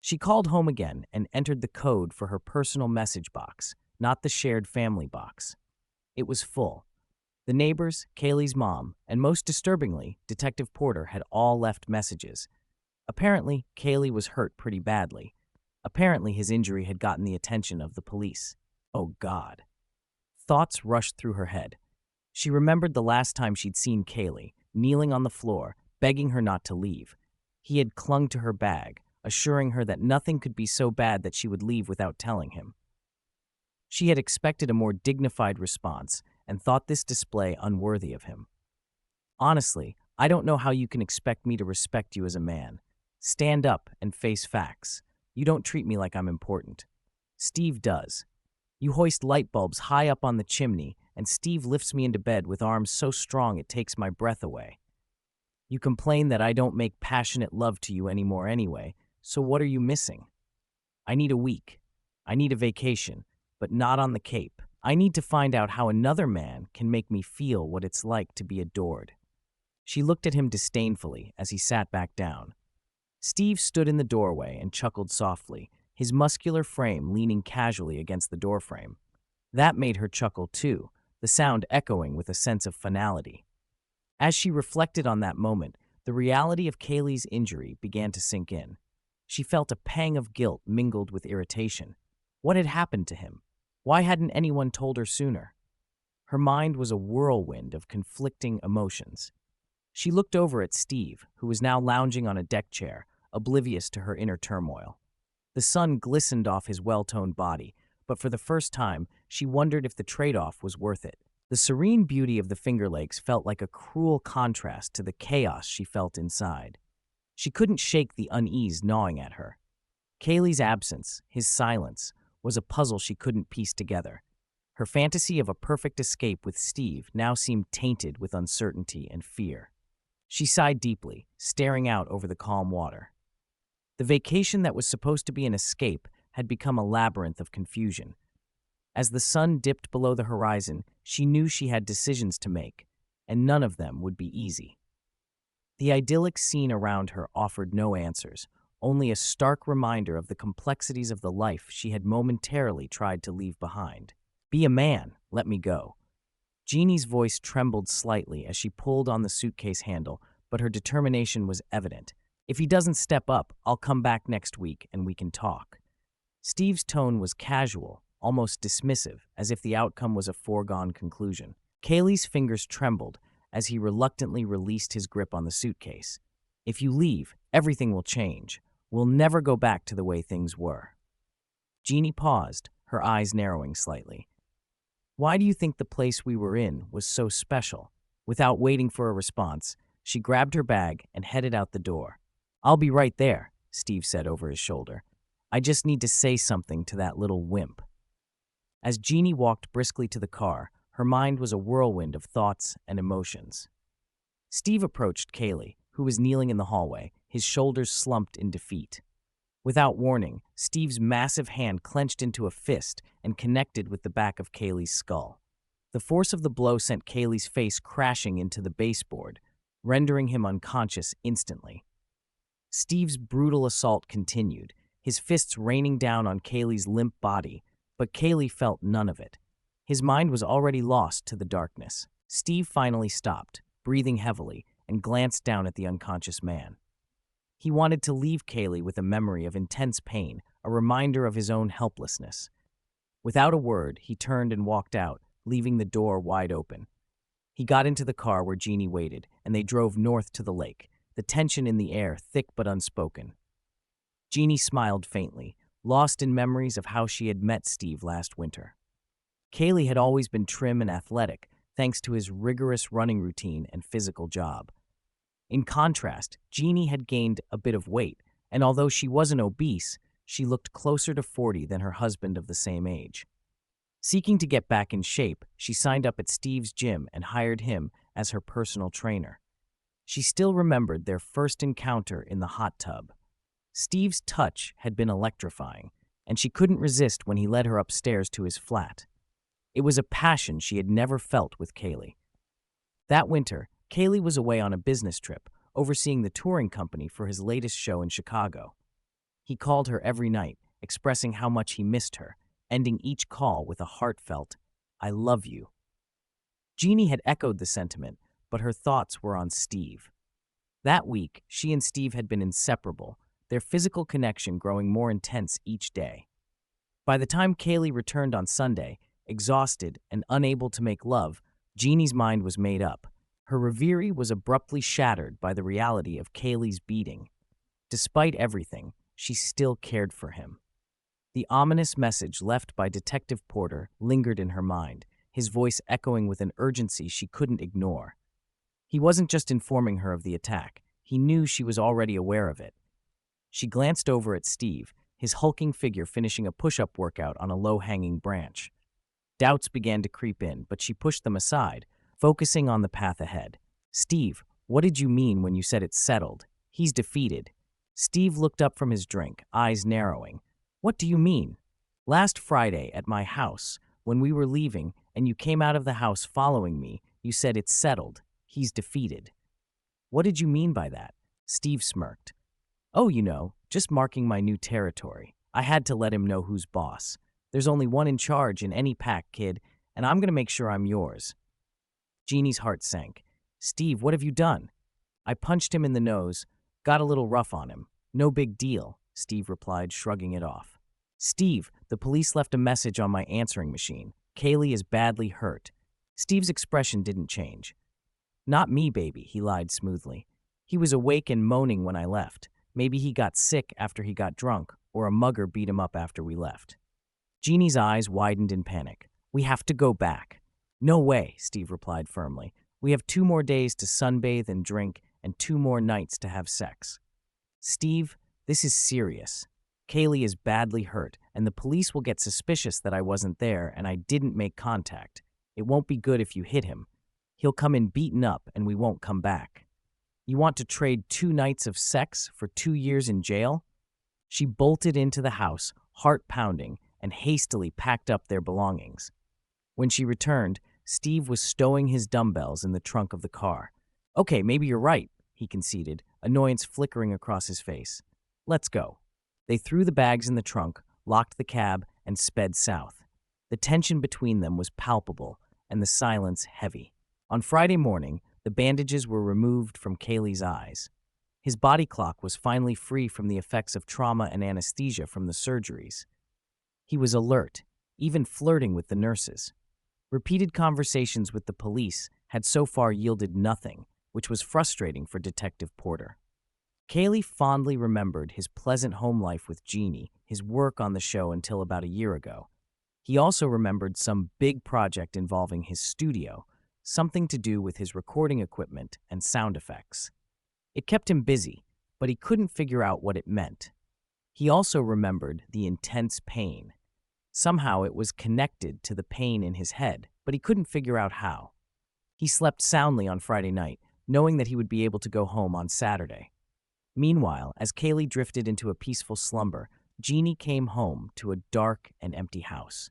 She called home again and entered the code for her personal message box, not the shared family box. It was full. The neighbors, Kaylee's mom, and most disturbingly, Detective Porter had all left messages. Apparently, Kaylee was hurt pretty badly. Apparently, his injury had gotten the attention of the police. Oh, God. Thoughts rushed through her head. She remembered the last time she'd seen Kaylee, kneeling on the floor, begging her not to leave. He had clung to her bag, assuring her that nothing could be so bad that she would leave without telling him. She had expected a more dignified response and thought this display unworthy of him. Honestly, I don't know how you can expect me to respect you as a man. Stand up and face facts. You don't treat me like I'm important. Steve does. You hoist light bulbs high up on the chimney, and Steve lifts me into bed with arms so strong it takes my breath away. You complain that I don't make passionate love to you anymore anyway, so what are you missing? I need a week. I need a vacation, but not on the Cape. I need to find out how another man can make me feel what it's like to be adored. She looked at him disdainfully as he sat back down. Steve stood in the doorway and chuckled softly, his muscular frame leaning casually against the doorframe. That made her chuckle too, the sound echoing with a sense of finality. As she reflected on that moment, the reality of Kaylee's injury began to sink in. She felt a pang of guilt mingled with irritation. What had happened to him? Why hadn't anyone told her sooner? Her mind was a whirlwind of conflicting emotions. She looked over at Steve, who was now lounging on a deck chair, oblivious to her inner turmoil. The sun glistened off his well-toned body, but for the first time, she wondered if the trade-off was worth it. The serene beauty of the Finger Lakes felt like a cruel contrast to the chaos she felt inside. She couldn't shake the unease gnawing at her. Kaylee's absence, his silence, was a puzzle she couldn't piece together. Her fantasy of a perfect escape with Steve now seemed tainted with uncertainty and fear. She sighed deeply, staring out over the calm water. The vacation that was supposed to be an escape had become a labyrinth of confusion. As the sun dipped below the horizon, she knew she had decisions to make, and none of them would be easy. The idyllic scene around her offered no answers, only a stark reminder of the complexities of the life she had momentarily tried to leave behind. Be a man, let me go. Jeannie's voice trembled slightly as she pulled on the suitcase handle, but her determination was evident. If he doesn't step up, I'll come back next week and we can talk. Steve's tone was casual, almost dismissive, as if the outcome was a foregone conclusion. Kaylee's fingers trembled as he reluctantly released his grip on the suitcase. If you leave, everything will change. We'll never go back to the way things were. Jeannie paused, her eyes narrowing slightly. Why do you think the place we were in was so special? Without waiting for a response, she grabbed her bag and headed out the door. I'll be right there, Steve said over his shoulder. I just need to say something to that little wimp. As Jeannie walked briskly to the car, her mind was a whirlwind of thoughts and emotions. Steve approached Kaylee, who was kneeling in the hallway, his shoulders slumped in defeat. Without warning, Steve's massive hand clenched into a fist and connected with the back of Kaylee's skull. The force of the blow sent Kaylee's face crashing into the baseboard, rendering him unconscious instantly. Steve's brutal assault continued, his fists raining down on Kaylee's limp body, but Kaylee felt none of it. His mind was already lost to the darkness. Steve finally stopped, breathing heavily, and glanced down at the unconscious man. He wanted to leave Kaylee with a memory of intense pain, a reminder of his own helplessness. Without a word, he turned and walked out, leaving the door wide open. He got into the car where Jeannie waited, and they drove north to the lake, the tension in the air thick but unspoken. Jeannie smiled faintly, lost in memories of how she had met Steve last winter. Kaylee had always been trim and athletic, thanks to his rigorous running routine and physical job. In contrast, Jeannie had gained a bit of weight, and although she wasn't obese, she looked closer to 40 than her husband of the same age. Seeking to get back in shape, she signed up at Steve's gym and hired him as her personal trainer. She still remembered their first encounter in the hot tub. Steve's touch had been electrifying, and she couldn't resist when he led her upstairs to his flat. It was a passion she had never felt with Kaylee. That winter, Kaylee was away on a business trip, overseeing the touring company for his latest show in Chicago. He called her every night, expressing how much he missed her, ending each call with a heartfelt, "I love you." Jeannie had echoed the sentiment, but her thoughts were on Steve. That week, she and Steve had been inseparable, their physical connection growing more intense each day. By the time Kaylee returned on Sunday, exhausted and unable to make love, Jeannie's mind was made up. Her reverie was abruptly shattered by the reality of Kaylee's beating. Despite everything, she still cared for him. The ominous message left by Detective Porter lingered in her mind, his voice echoing with an urgency she couldn't ignore. He wasn't just informing her of the attack. He knew she was already aware of it. She glanced over at Steve, his hulking figure finishing a push-up workout on a low-hanging branch. Doubts began to creep in, but she pushed them aside, focusing on the path ahead. "Steve, what did you mean when you said it's settled? He's defeated." Steve looked up from his drink, eyes narrowing. "What do you mean?" "Last Friday at my house, when we were leaving and you came out of the house following me, you said it's settled. He's defeated." "What did you mean by that?" Steve smirked. "Oh, just marking my new territory. I had to let him know who's boss. There's only one in charge in any pack, kid, and I'm going to make sure I'm yours." Jeannie's heart sank. "Steve, what have you done?" "I punched him in the nose, got a little rough on him. No big deal," Steve replied, shrugging it off. "Steve, the police left a message on my answering machine. Kaylee is badly hurt." Steve's expression didn't change. "Not me, baby," he lied smoothly. "He was awake and moaning when I left. Maybe he got sick after he got drunk, or a mugger beat him up after we left." Jeannie's eyes widened in panic. "We have to go back." "No way," Steve replied firmly. "We have 2 more days to sunbathe and drink, and 2 more nights to have sex." "Steve, this is serious. Kaylee is badly hurt, and the police will get suspicious that I wasn't there and I didn't make contact. It won't be good if you hit him. He'll come in beaten up and we won't come back. You want to trade 2 nights of sex for 2 years in jail?" She bolted into the house, heart pounding, and hastily packed up their belongings. When she returned, Steve was stowing his dumbbells in the trunk of the car. "Okay, maybe you're right," he conceded, annoyance flickering across his face. "Let's go." They threw the bags in the trunk, locked the cab, and sped south. The tension between them was palpable, and the silence heavy. On Friday morning, the bandages were removed from Kaylee's eyes. His body clock was finally free from the effects of trauma and anesthesia from the surgeries. He was alert, even flirting with the nurses. Repeated conversations with the police had so far yielded nothing, which was frustrating for Detective Porter. Kaylee fondly remembered his pleasant home life with Jeannie, his work on the show until about a year ago. He also remembered some big project involving his studio, something to do with his recording equipment and sound effects. It kept him busy, but he couldn't figure out what it meant. He also remembered the intense pain. Somehow it was connected to the pain in his head, but he couldn't figure out how. He slept soundly on Friday night, knowing that he would be able to go home on Saturday. Meanwhile, as Kaylee drifted into a peaceful slumber, Jeannie came home to a dark and empty house.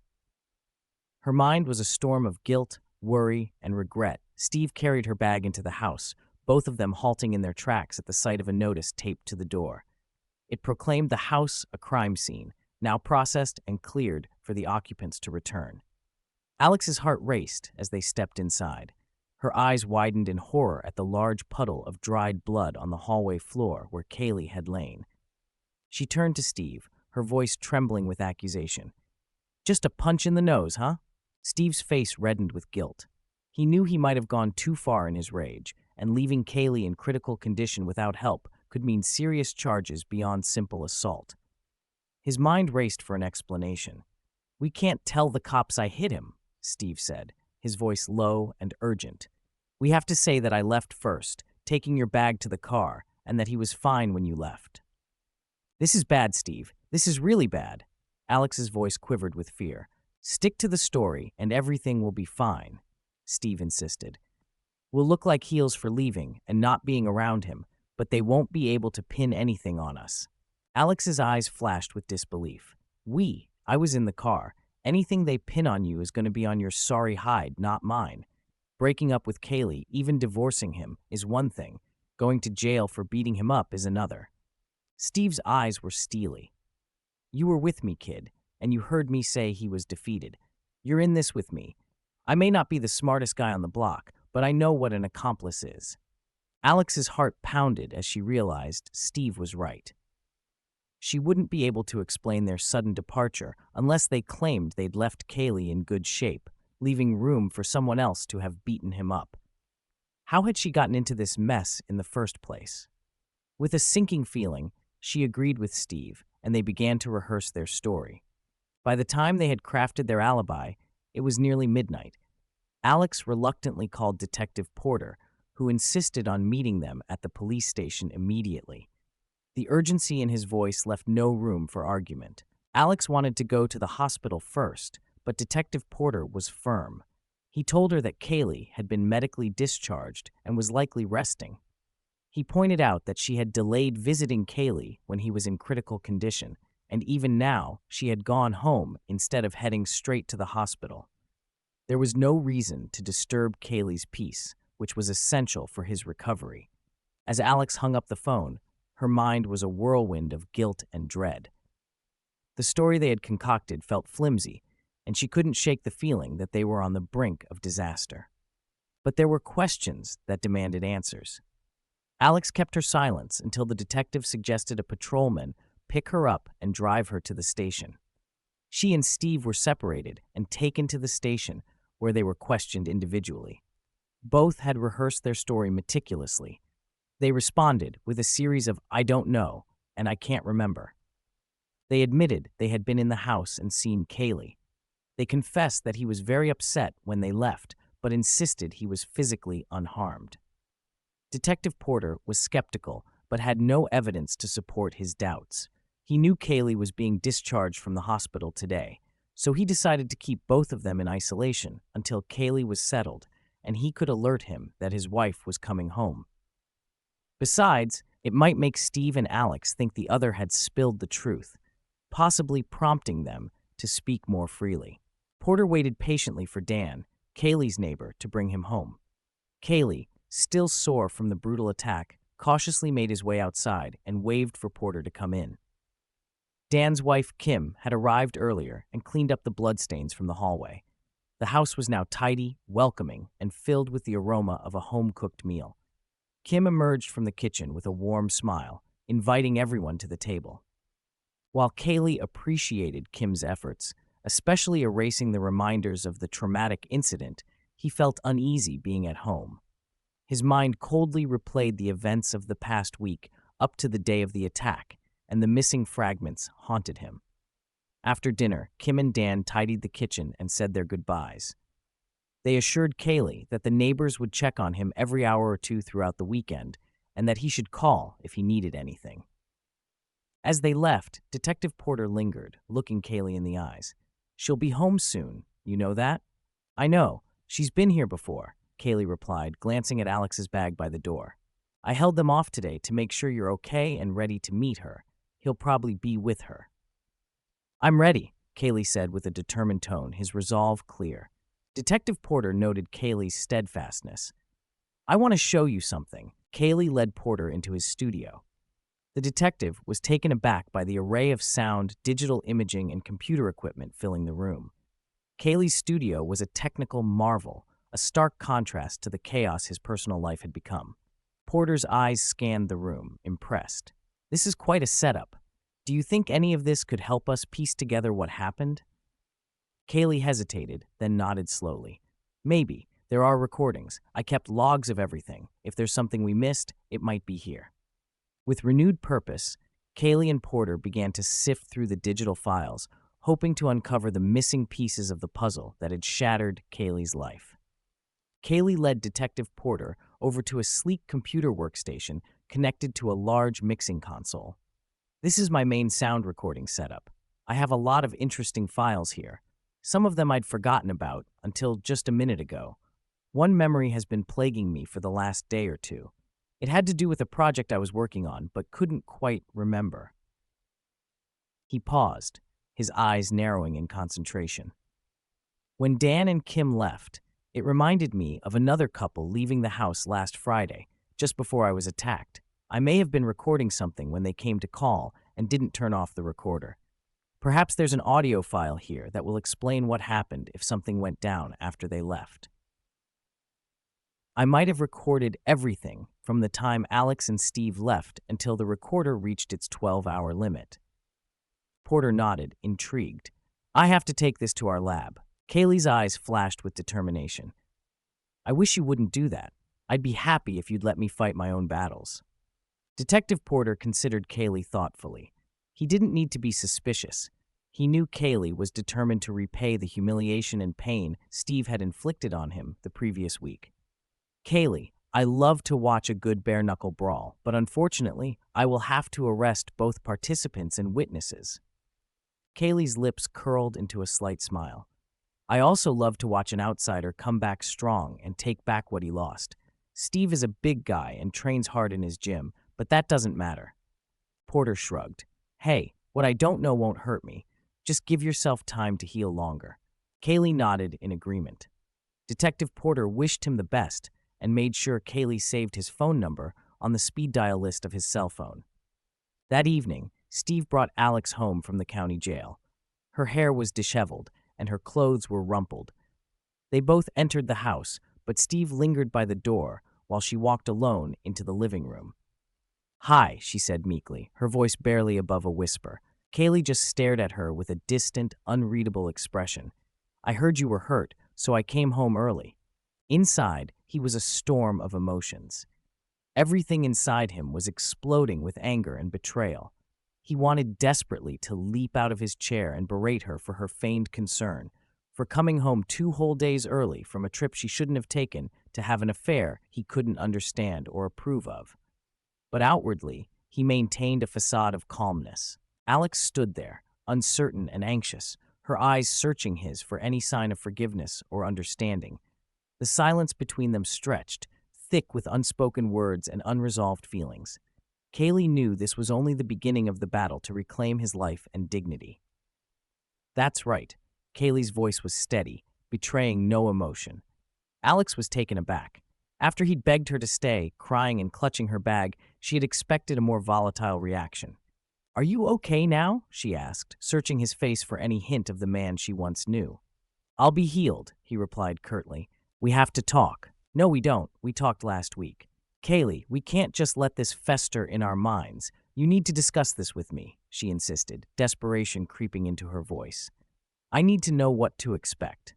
Her mind was a storm of guilt, worry, and regret. Steve carried her bag into the house, both of them halting in their tracks at the sight of a notice taped to the door. It proclaimed the house a crime scene, now processed and cleared for the occupants to return. Alex's heart raced as they stepped inside. Her eyes widened in horror at the large puddle of dried blood on the hallway floor where Kaylee had lain. She turned to Steve, her voice trembling with accusation. "Just a punch in the nose, huh?" Steve's face reddened with guilt. He knew he might have gone too far in his rage, and leaving Kaylee in critical condition without help could mean serious charges beyond simple assault. His mind raced for an explanation. "We can't tell the cops I hit him," Steve said, his voice low and urgent. "We have to say that I left first, taking your bag to the car, and that he was fine when you left." "This is bad, Steve. This is really bad." Alex's voice quivered with fear. "Stick to the story, and everything will be fine," Steve insisted. "We'll look like heels for leaving and not being around him, but they won't be able to pin anything on us." Alex's eyes flashed with disbelief. I was in the car. Anything they pin on you is going to be on your sorry hide, not mine. Breaking up with Kaylee, even divorcing him, is one thing. Going to jail for beating him up is another." Steve's eyes were steely. "You were with me, kid, and you heard me say he was defeated. You're in this with me. I may not be the smartest guy on the block, but I know what an accomplice is. Alex's heart pounded as she realized Steve was right. She wouldn't be able to explain their sudden departure unless they claimed they'd left Kaylee in good shape, leaving room for someone else to have beaten him up. How had she gotten into this mess in the first place? With a sinking feeling, she agreed with Steve, and they began to rehearse their story. By the time they had crafted their alibi, it was nearly midnight. Alex reluctantly called Detective Porter, who insisted on meeting them at the police station immediately. The urgency in his voice left no room for argument. Alex wanted to go to the hospital first, but Detective Porter was firm. He told her that Kaylee had been medically discharged and was likely resting. He pointed out that she had delayed visiting Kaylee when he was in critical condition, and even now she had gone home instead of heading straight to the hospital. There was no reason to disturb Kaylee's peace, which was essential for his recovery. As Alex hung up the phone, her mind was a whirlwind of guilt and dread. The story they had concocted felt flimsy, and she couldn't shake the feeling that they were on the brink of disaster. But there were questions that demanded answers. Alex kept her silence until the detective suggested a patrolman pick her up and drive her to the station. She and Steve were separated and taken to the station, where they were questioned individually. Both had rehearsed their story meticulously. They responded with a series of "I don't know" and "I can't remember." They admitted they had been in the house and seen Kaylee. They confessed that he was very upset when they left, but insisted he was physically unharmed. Detective Porter was skeptical, but had no evidence to support his doubts. He knew Kaylee was being discharged from the hospital today, so he decided to keep both of them in isolation until Kaylee was settled and he could alert him that his wife was coming home. Besides, it might make Steve and Alex think the other had spilled the truth, possibly prompting them to speak more freely. Porter waited patiently for Dan, Kaylee's neighbor, to bring him home. Kaylee, still sore from the brutal attack, cautiously made his way outside and waved for Porter to come in. Dan's wife, Kim, had arrived earlier and cleaned up the bloodstains from the hallway. The house was now tidy, welcoming, and filled with the aroma of a home-cooked meal. Kim emerged from the kitchen with a warm smile, inviting everyone to the table. While Kaylee appreciated Kim's efforts, especially erasing the reminders of the traumatic incident, he felt uneasy being at home. His mind coldly replayed the events of the past week up to the day of the attack, and the missing fragments haunted him. After dinner, Kim and Dan tidied the kitchen and said their goodbyes. They assured Kaylee that the neighbors would check on him every hour or two throughout the weekend, and that he should call if he needed anything. As they left, Detective Porter lingered, looking Kaylee in the eyes. "She'll be home soon, you know that?" "I know. She's been here before," Kaylee replied, glancing at Alex's bag by the door. "I held them off today to make sure you're okay and ready to meet her. He'll probably be with her." "I'm ready," Kaylee said with a determined tone, his resolve clear. Detective Porter noted Kaylee's steadfastness. "I want to show you something." Kaylee led Porter into his studio. The detective was taken aback by the array of sound, digital imaging, and computer equipment filling the room. Kaylee's studio was a technical marvel, a stark contrast to the chaos his personal life had become. Porter's eyes scanned the room, impressed. "This is quite a setup. Do you think any of this could help us piece together what happened?" Kaylee hesitated, then nodded slowly. "Maybe. There are recordings. I kept logs of everything. If there's something we missed, it might be here." With renewed purpose, Kaylee and Porter began to sift through the digital files, hoping to uncover the missing pieces of the puzzle that had shattered Kaylee's life. Kaylee led Detective Porter over to a sleek computer workstation connected to a large mixing console. "This is my main sound recording setup. I have a lot of interesting files here. Some of them I'd forgotten about until just a minute ago. One memory has been plaguing me for the last day or two. It had to do with a project I was working on, but couldn't quite remember." He paused, his eyes narrowing in concentration. "When Dan and Kim left, it reminded me of another couple leaving the house last Friday, just before I was attacked. I may have been recording something when they came to call and didn't turn off the recorder. Perhaps there's an audio file here that will explain what happened if something went down after they left. I might have recorded everything from the time Alex and Steve left until the recorder reached its 12-hour limit. Porter nodded, intrigued. I have to take this to our lab. Kaylee's eyes flashed with determination. I wish you wouldn't do that. I'd be happy if you'd let me fight my own battles. Detective Porter considered Kaylee thoughtfully. He didn't need to be suspicious. He knew Kaylee was determined to repay the humiliation and pain Steve had inflicted on him the previous week. Kaylee, I love to watch a good bare-knuckle brawl, but unfortunately, I will have to arrest both participants and witnesses. Kaylee's lips curled into a slight smile. I also love to watch an outsider come back strong and take back what he lost. Steve is a big guy and trains hard in his gym, but that doesn't matter. Porter shrugged. Hey, what I don't know won't hurt me. Just give yourself time to heal longer. Kaylee nodded in agreement. Detective Porter wished him the best and made sure Kaylee saved his phone number on the speed dial list of his cell phone. That evening, Steve brought Alex home from the county jail. Her hair was disheveled and her clothes were rumpled. They both entered the house, but Steve lingered by the door while she walked alone into the living room. Hi, she said meekly, her voice barely above a whisper. Kaylee just stared at her with a distant, unreadable expression. I heard you were hurt, so I came home early. Inside, he was a storm of emotions. Everything inside him was exploding with anger and betrayal. He wanted desperately to leap out of his chair and berate her for her feigned concern, for coming home 2 whole days early from a trip she shouldn't have taken to have an affair he couldn't understand or approve of. But outwardly, he maintained a facade of calmness. Alex stood there, uncertain and anxious, her eyes searching his for any sign of forgiveness or understanding. The silence between them stretched, thick with unspoken words and unresolved feelings. Kaylee knew this was only the beginning of the battle to reclaim his life and dignity. That's right. Kaylee's voice was steady, betraying no emotion. Alex was taken aback. After he'd begged her to stay, crying and clutching her bag, she had expected a more volatile reaction. Are you okay now? She asked, searching his face for any hint of the man she once knew. I'll be healed, he replied curtly. We have to talk. No, we don't. We talked last week. Kaylee, we can't just let this fester in our minds. You need to discuss this with me, she insisted, desperation creeping into her voice. I need to know what to expect.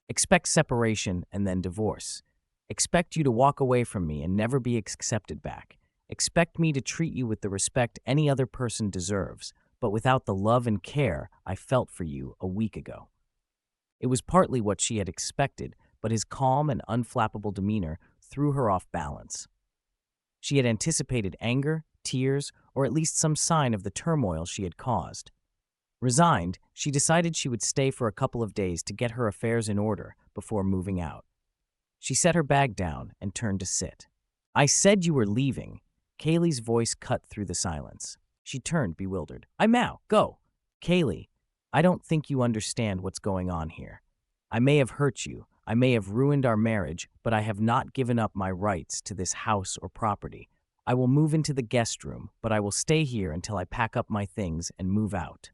Expect separation and then divorce. Expect you to walk away from me and never be accepted back. Expect me to treat you with the respect any other person deserves, but without the love and care I felt for you a week ago. It was partly what she had expected, but his calm and unflappable demeanor threw her off balance. She had anticipated anger, tears, or at least some sign of the turmoil she had caused. Resigned, she decided she would stay for a couple of days to get her affairs in order before moving out. She set her bag down and turned to sit. I said you were leaving. Kaylee's voice cut through the silence. She turned, bewildered. I'm out. Go. Kaylee, I don't think you understand what's going on here. I may have hurt you. I may have ruined our marriage, but I have not given up my rights to this house or property. I will move into the guest room, but I will stay here until I pack up my things and move out.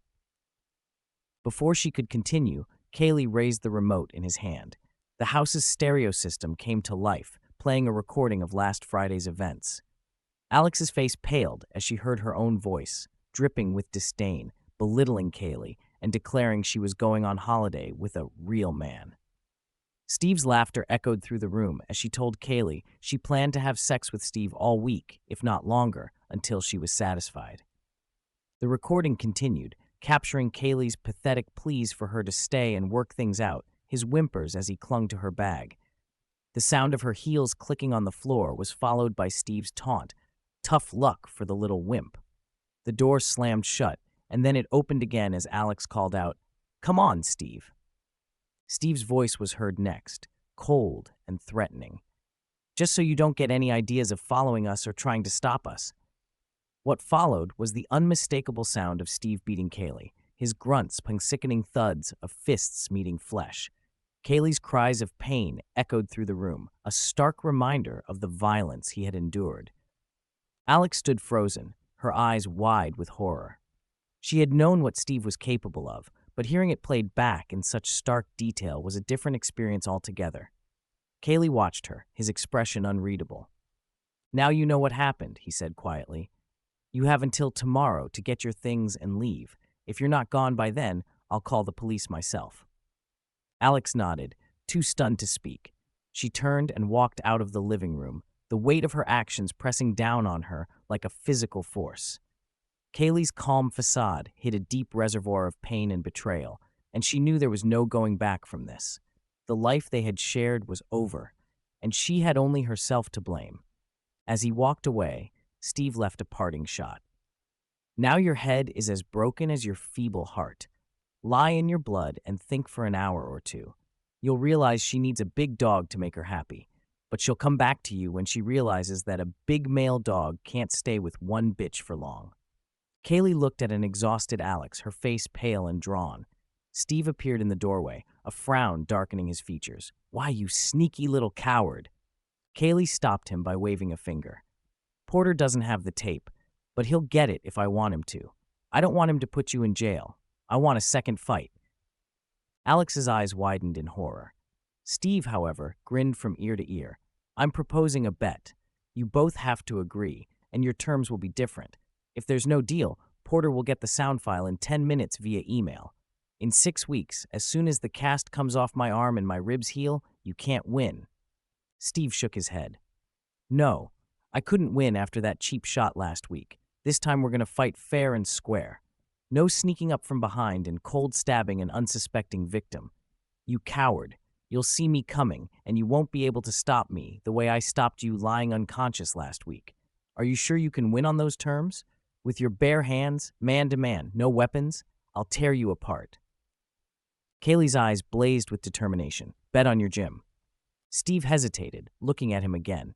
Before she could continue, Kaylee raised the remote in his hand. The house's stereo system came to life, playing a recording of last Friday's events. Alex's face paled as she heard her own voice, dripping with disdain, belittling Kaylee, and declaring she was going on holiday with a real man. Steve's laughter echoed through the room as she told Kaylee she planned to have sex with Steve all week, if not longer, until she was satisfied. The recording continued, capturing Kaylee's pathetic pleas for her to stay and work things out, his whimpers as he clung to her bag. The sound of her heels clicking on the floor was followed by Steve's taunt, tough luck for the little wimp. The door slammed shut, and then it opened again as Alex called out, Come on, Steve. Steve's voice was heard next, cold and threatening. Just so you don't get any ideas of following us or trying to stop us. What followed was the unmistakable sound of Steve beating Kaylee, his grunts playing sickening thuds of fists meeting flesh. Kaylee's cries of pain echoed through the room, a stark reminder of the violence he had endured. Alex stood frozen, her eyes wide with horror. She had known what Steve was capable of, but hearing it played back in such stark detail was a different experience altogether. Kaylee watched her, his expression unreadable. "Now you know what happened," he said quietly. "You have until tomorrow to get your things and leave. If you're not gone by then, I'll call the police myself." Alex nodded, too stunned to speak. She turned and walked out of the living room, the weight of her actions pressing down on her like a physical force. Kaylee's calm facade hid a deep reservoir of pain and betrayal, and she knew there was no going back from this. The life they had shared was over, and she had only herself to blame. As he walked away, Steve left a parting shot. "Now your head is as broken as your feeble heart. Lie in your blood and think for an hour or two. You'll realize she needs a big dog to make her happy, but she'll come back to you when she realizes that a big male dog can't stay with one bitch for long." Kaylee looked at an exhausted Alex, her face pale and drawn. Steve appeared in the doorway, a frown darkening his features. "Why, you sneaky little coward!" Kaylee stopped him by waving a finger. "Porter doesn't have the tape, but he'll get it if I want him to. I don't want him to put you in jail. I want a second fight." Alex's eyes widened in horror. Steve, however, grinned from ear to ear. "I'm proposing a bet. You both have to agree, and your terms will be different. If there's no deal, Porter will get the sound file in 10 minutes via email. In 6 weeks, as soon as the cast comes off my arm and my ribs heal, you can't win." Steve shook his head. "No, I couldn't win after that cheap shot last week. This time we're going to fight fair and square. No sneaking up from behind and cold stabbing an unsuspecting victim. You coward, you'll see me coming, and you won't be able to stop me the way I stopped you lying unconscious last week. Are you sure you can win on those terms? With your bare hands, man to man, no weapons, I'll tear you apart." Kaylee's eyes blazed with determination. "Bet on your gym." Steve hesitated, looking at him again.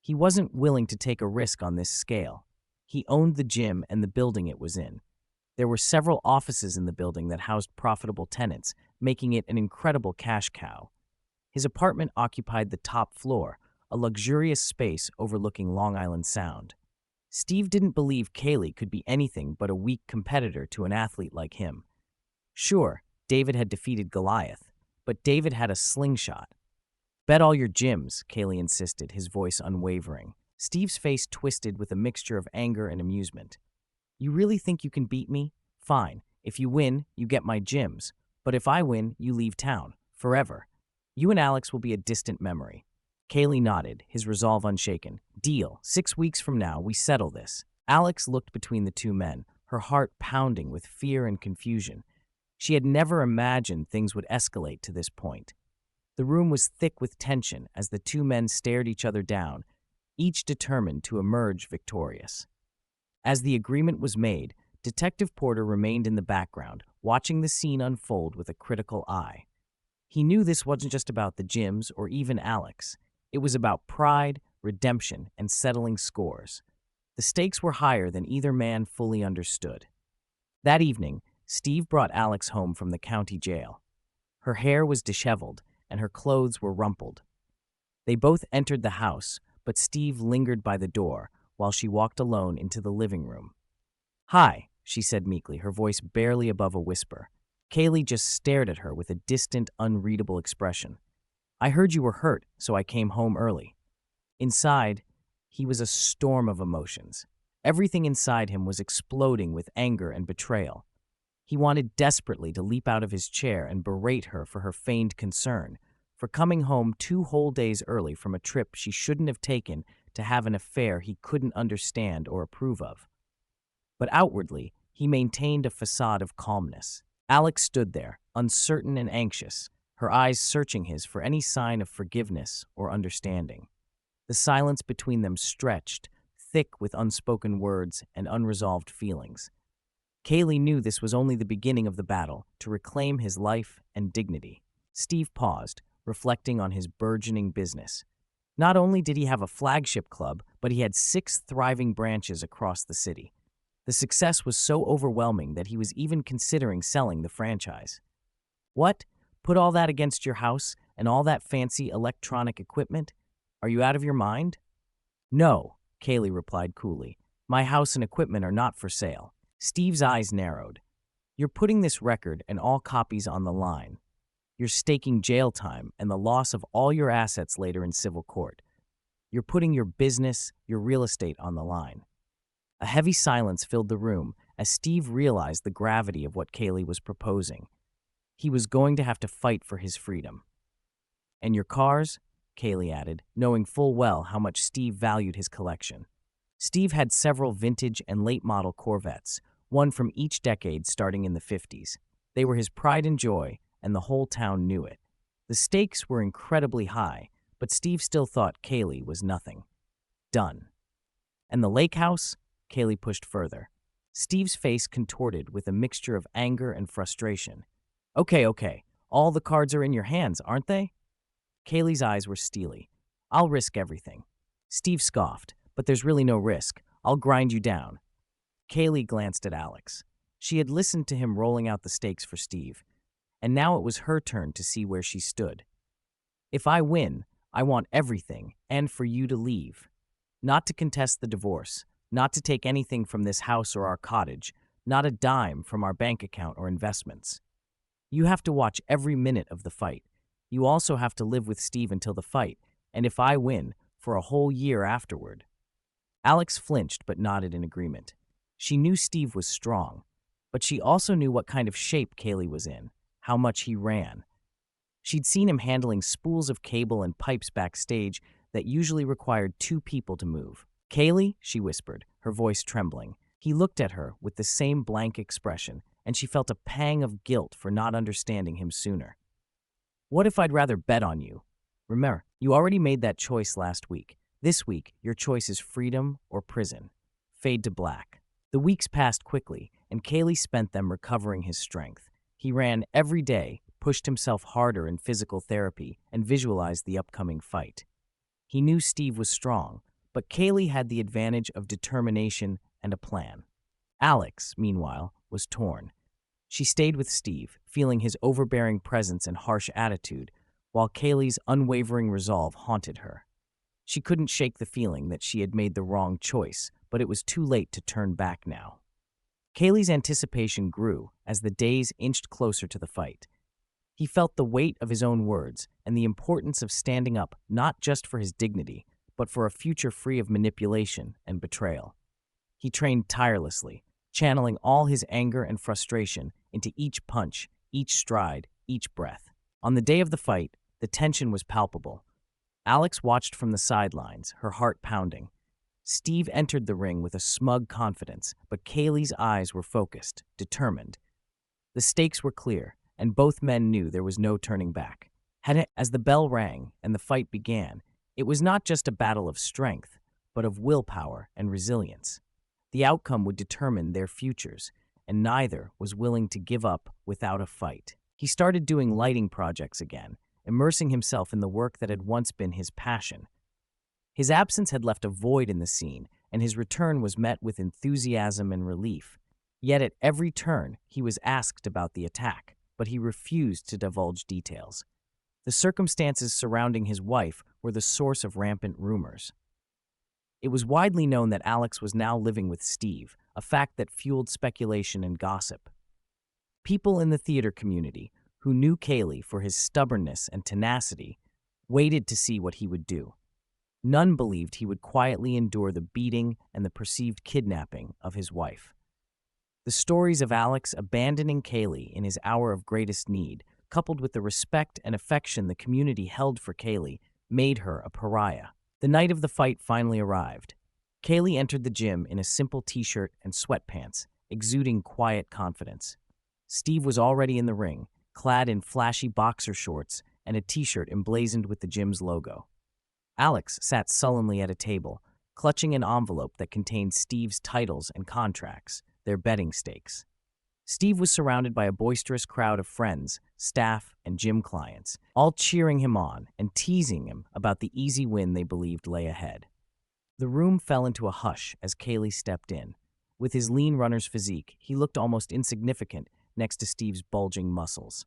He wasn't willing to take a risk on this scale. He owned the gym and the building it was in. There were several offices in the building that housed profitable tenants, making it an incredible cash cow. His apartment occupied the top floor, a luxurious space overlooking Long Island Sound. Steve didn't believe Kaylee could be anything but a weak competitor to an athlete like him. Sure, David had defeated Goliath, but David had a slingshot. "Bet all your gyms," Kaylee insisted, his voice unwavering. Steve's face twisted with a mixture of anger and amusement. "You really think you can beat me? Fine. If you win, you get my gyms. But if I win, you leave town. Forever. You and Alex will be a distant memory." Kaylee nodded, his resolve unshaken. "Deal. 6 weeks from now, we settle this." Alex looked between the two men, her heart pounding with fear and confusion. She had never imagined things would escalate to this point. The room was thick with tension as the two men stared each other down, each determined to emerge victorious. As the agreement was made, Detective Porter remained in the background, watching the scene unfold with a critical eye. He knew this wasn't just about the gyms or even Alex. It was about pride, redemption, and settling scores. The stakes were higher than either man fully understood. That evening, Steve brought Alex home from the county jail. Her hair was disheveled, and her clothes were rumpled. They both entered the house, but Steve lingered by the door while she walked alone into the living room. "Hi," she said meekly, her voice barely above a whisper. Kaylee just stared at her with a distant, unreadable expression. "I heard you were hurt, so I came home early." Inside, he was a storm of emotions. Everything inside him was exploding with anger and betrayal. He wanted desperately to leap out of his chair and berate her for her feigned concern, for coming home 2 whole days early from a trip she shouldn't have taken to have an affair he couldn't understand or approve of. But outwardly, he maintained a facade of calmness. Alex stood there, uncertain and anxious, her eyes searching his for any sign of forgiveness or understanding. The silence between them stretched, thick with unspoken words and unresolved feelings. Kaylee knew this was only the beginning of the battle to reclaim his life and dignity. Steve paused, reflecting on his burgeoning business. Not only did he have a flagship club, but he had 6 thriving branches across the city. The success was so overwhelming that he was even considering selling the franchise. "What? Put all that against your house and all that fancy electronic equipment? Are you out of your mind?" "No," Kaylee replied coolly. "My house and equipment are not for sale." Steve's eyes narrowed. You're putting this record and all copies on the line. You're staking jail time and the loss of all your assets later in civil court. You're putting your business, your real estate on the line. A heavy silence filled the room as Steve realized the gravity of what Kaylee was proposing. He was going to have to fight for his freedom. And your cars? Kaylee added, knowing full well how much Steve valued his collection. Steve had several vintage and late-model Corvettes, one from each decade starting in the 50s. They were his pride and joy, and the whole town knew it. The stakes were incredibly high, but Steve still thought Kaylee was nothing. Done. And the lake house? Kaylee pushed further. Steve's face contorted with a mixture of anger and frustration. Okay. All the cards are in your hands, aren't they? Kaylee's eyes were steely. I'll risk everything. Steve scoffed, but there's really no risk. I'll grind you down. Kaylee glanced at Alex. She had listened to him rolling out the stakes for Steve, and now it was her turn to see where she stood. If I win, I want everything, and for you to leave. Not to contest the divorce, not to take anything from this house or our cottage, not a dime from our bank account or investments. You have to watch every minute of the fight. You also have to live with Steve until the fight, and if I win, for a whole year afterward. Alex flinched but nodded in agreement. She knew Steve was strong, but she also knew what kind of shape Kaylee was in, how much he ran. She'd seen him handling spools of cable and pipes backstage that usually required two people to move. Kaylee, she whispered, her voice trembling. He looked at her with the same blank expression, and she felt a pang of guilt for not understanding him sooner. What if I'd rather bet on you? Remember, you already made that choice last week. This week, your choice is freedom or prison. Fade to black. The weeks passed quickly, and Kaylee spent them recovering his strength. He ran every day, pushed himself harder in physical therapy, and visualized the upcoming fight. He knew Steve was strong, but Kaylee had the advantage of determination and a plan. Alex, meanwhile, was torn. She stayed with Steve, feeling his overbearing presence and harsh attitude, while Kaylee's unwavering resolve haunted her. She couldn't shake the feeling that she had made the wrong choice, but it was too late to turn back now. Kaylee's anticipation grew as the days inched closer to the fight. He felt the weight of his own words and the importance of standing up not just for his dignity, but for a future free of manipulation and betrayal. He trained tirelessly, channeling all his anger and frustration into each punch, each stride, each breath. On the day of the fight, the tension was palpable. Alex watched from the sidelines, her heart pounding. Steve entered the ring with a smug confidence, but Kaylee's eyes were focused, determined. The stakes were clear, and both men knew there was no turning back. As the bell rang and the fight began, it was not just a battle of strength, but of willpower and resilience. The outcome would determine their futures, and neither was willing to give up without a fight. He started doing lighting projects again, immersing himself in the work that had once been his passion. His absence had left a void in the scene, and his return was met with enthusiasm and relief. Yet at every turn, he was asked about the attack, but he refused to divulge details. The circumstances surrounding his wife were the source of rampant rumors. It was widely known that Alex was now living with Steve, a fact that fueled speculation and gossip. People in the theater community, who knew Kaylee for his stubbornness and tenacity, waited to see what he would do. None believed he would quietly endure the beating and the perceived kidnapping of his wife. The stories of Alex abandoning Kaylee in his hour of greatest need, coupled with the respect and affection the community held for Kaylee, made her a pariah. The night of the fight finally arrived. Kaylee entered the gym in a simple t-shirt and sweatpants, exuding quiet confidence. Steve was already in the ring, clad in flashy boxer shorts and a t-shirt emblazoned with the gym's logo. Alex sat sullenly at a table, clutching an envelope that contained Steve's titles and contracts, their betting stakes. Steve was surrounded by a boisterous crowd of friends, staff, and gym clients, all cheering him on and teasing him about the easy win they believed lay ahead. The room fell into a hush as Kaylee stepped in. With his lean runner's physique, he looked almost insignificant next to Steve's bulging muscles.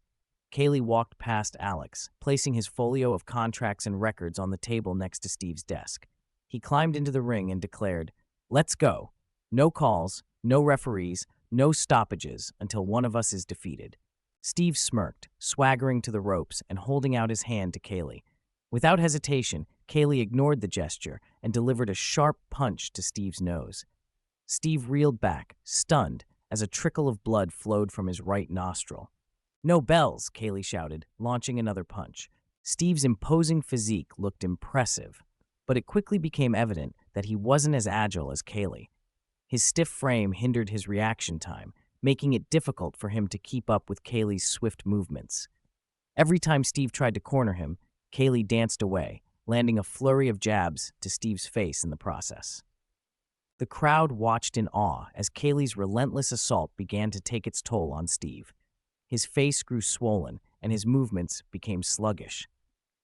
Kaylee walked past Alex, placing his folio of contracts and records on the table next to Steve's desk. He climbed into the ring and declared, "Let's go. No calls, no referees, No stoppages until one of us is defeated. Steve smirked, swaggering to the ropes and holding out his hand to Kaylee. Without hesitation, Kaylee ignored the gesture and delivered a sharp punch to Steve's nose. Steve reeled back, stunned, as a trickle of blood flowed from his right nostril. "No bells," Kaylee shouted, launching another punch. Steve's imposing physique looked impressive, but it quickly became evident that he wasn't as agile as Kaylee. His stiff frame hindered his reaction time, making it difficult for him to keep up with Kaylee's swift movements. Every time Steve tried to corner him, Kaylee danced away, landing a flurry of jabs to Steve's face in the process. The crowd watched in awe as Kaylee's relentless assault began to take its toll on Steve. His face grew swollen, and his movements became sluggish.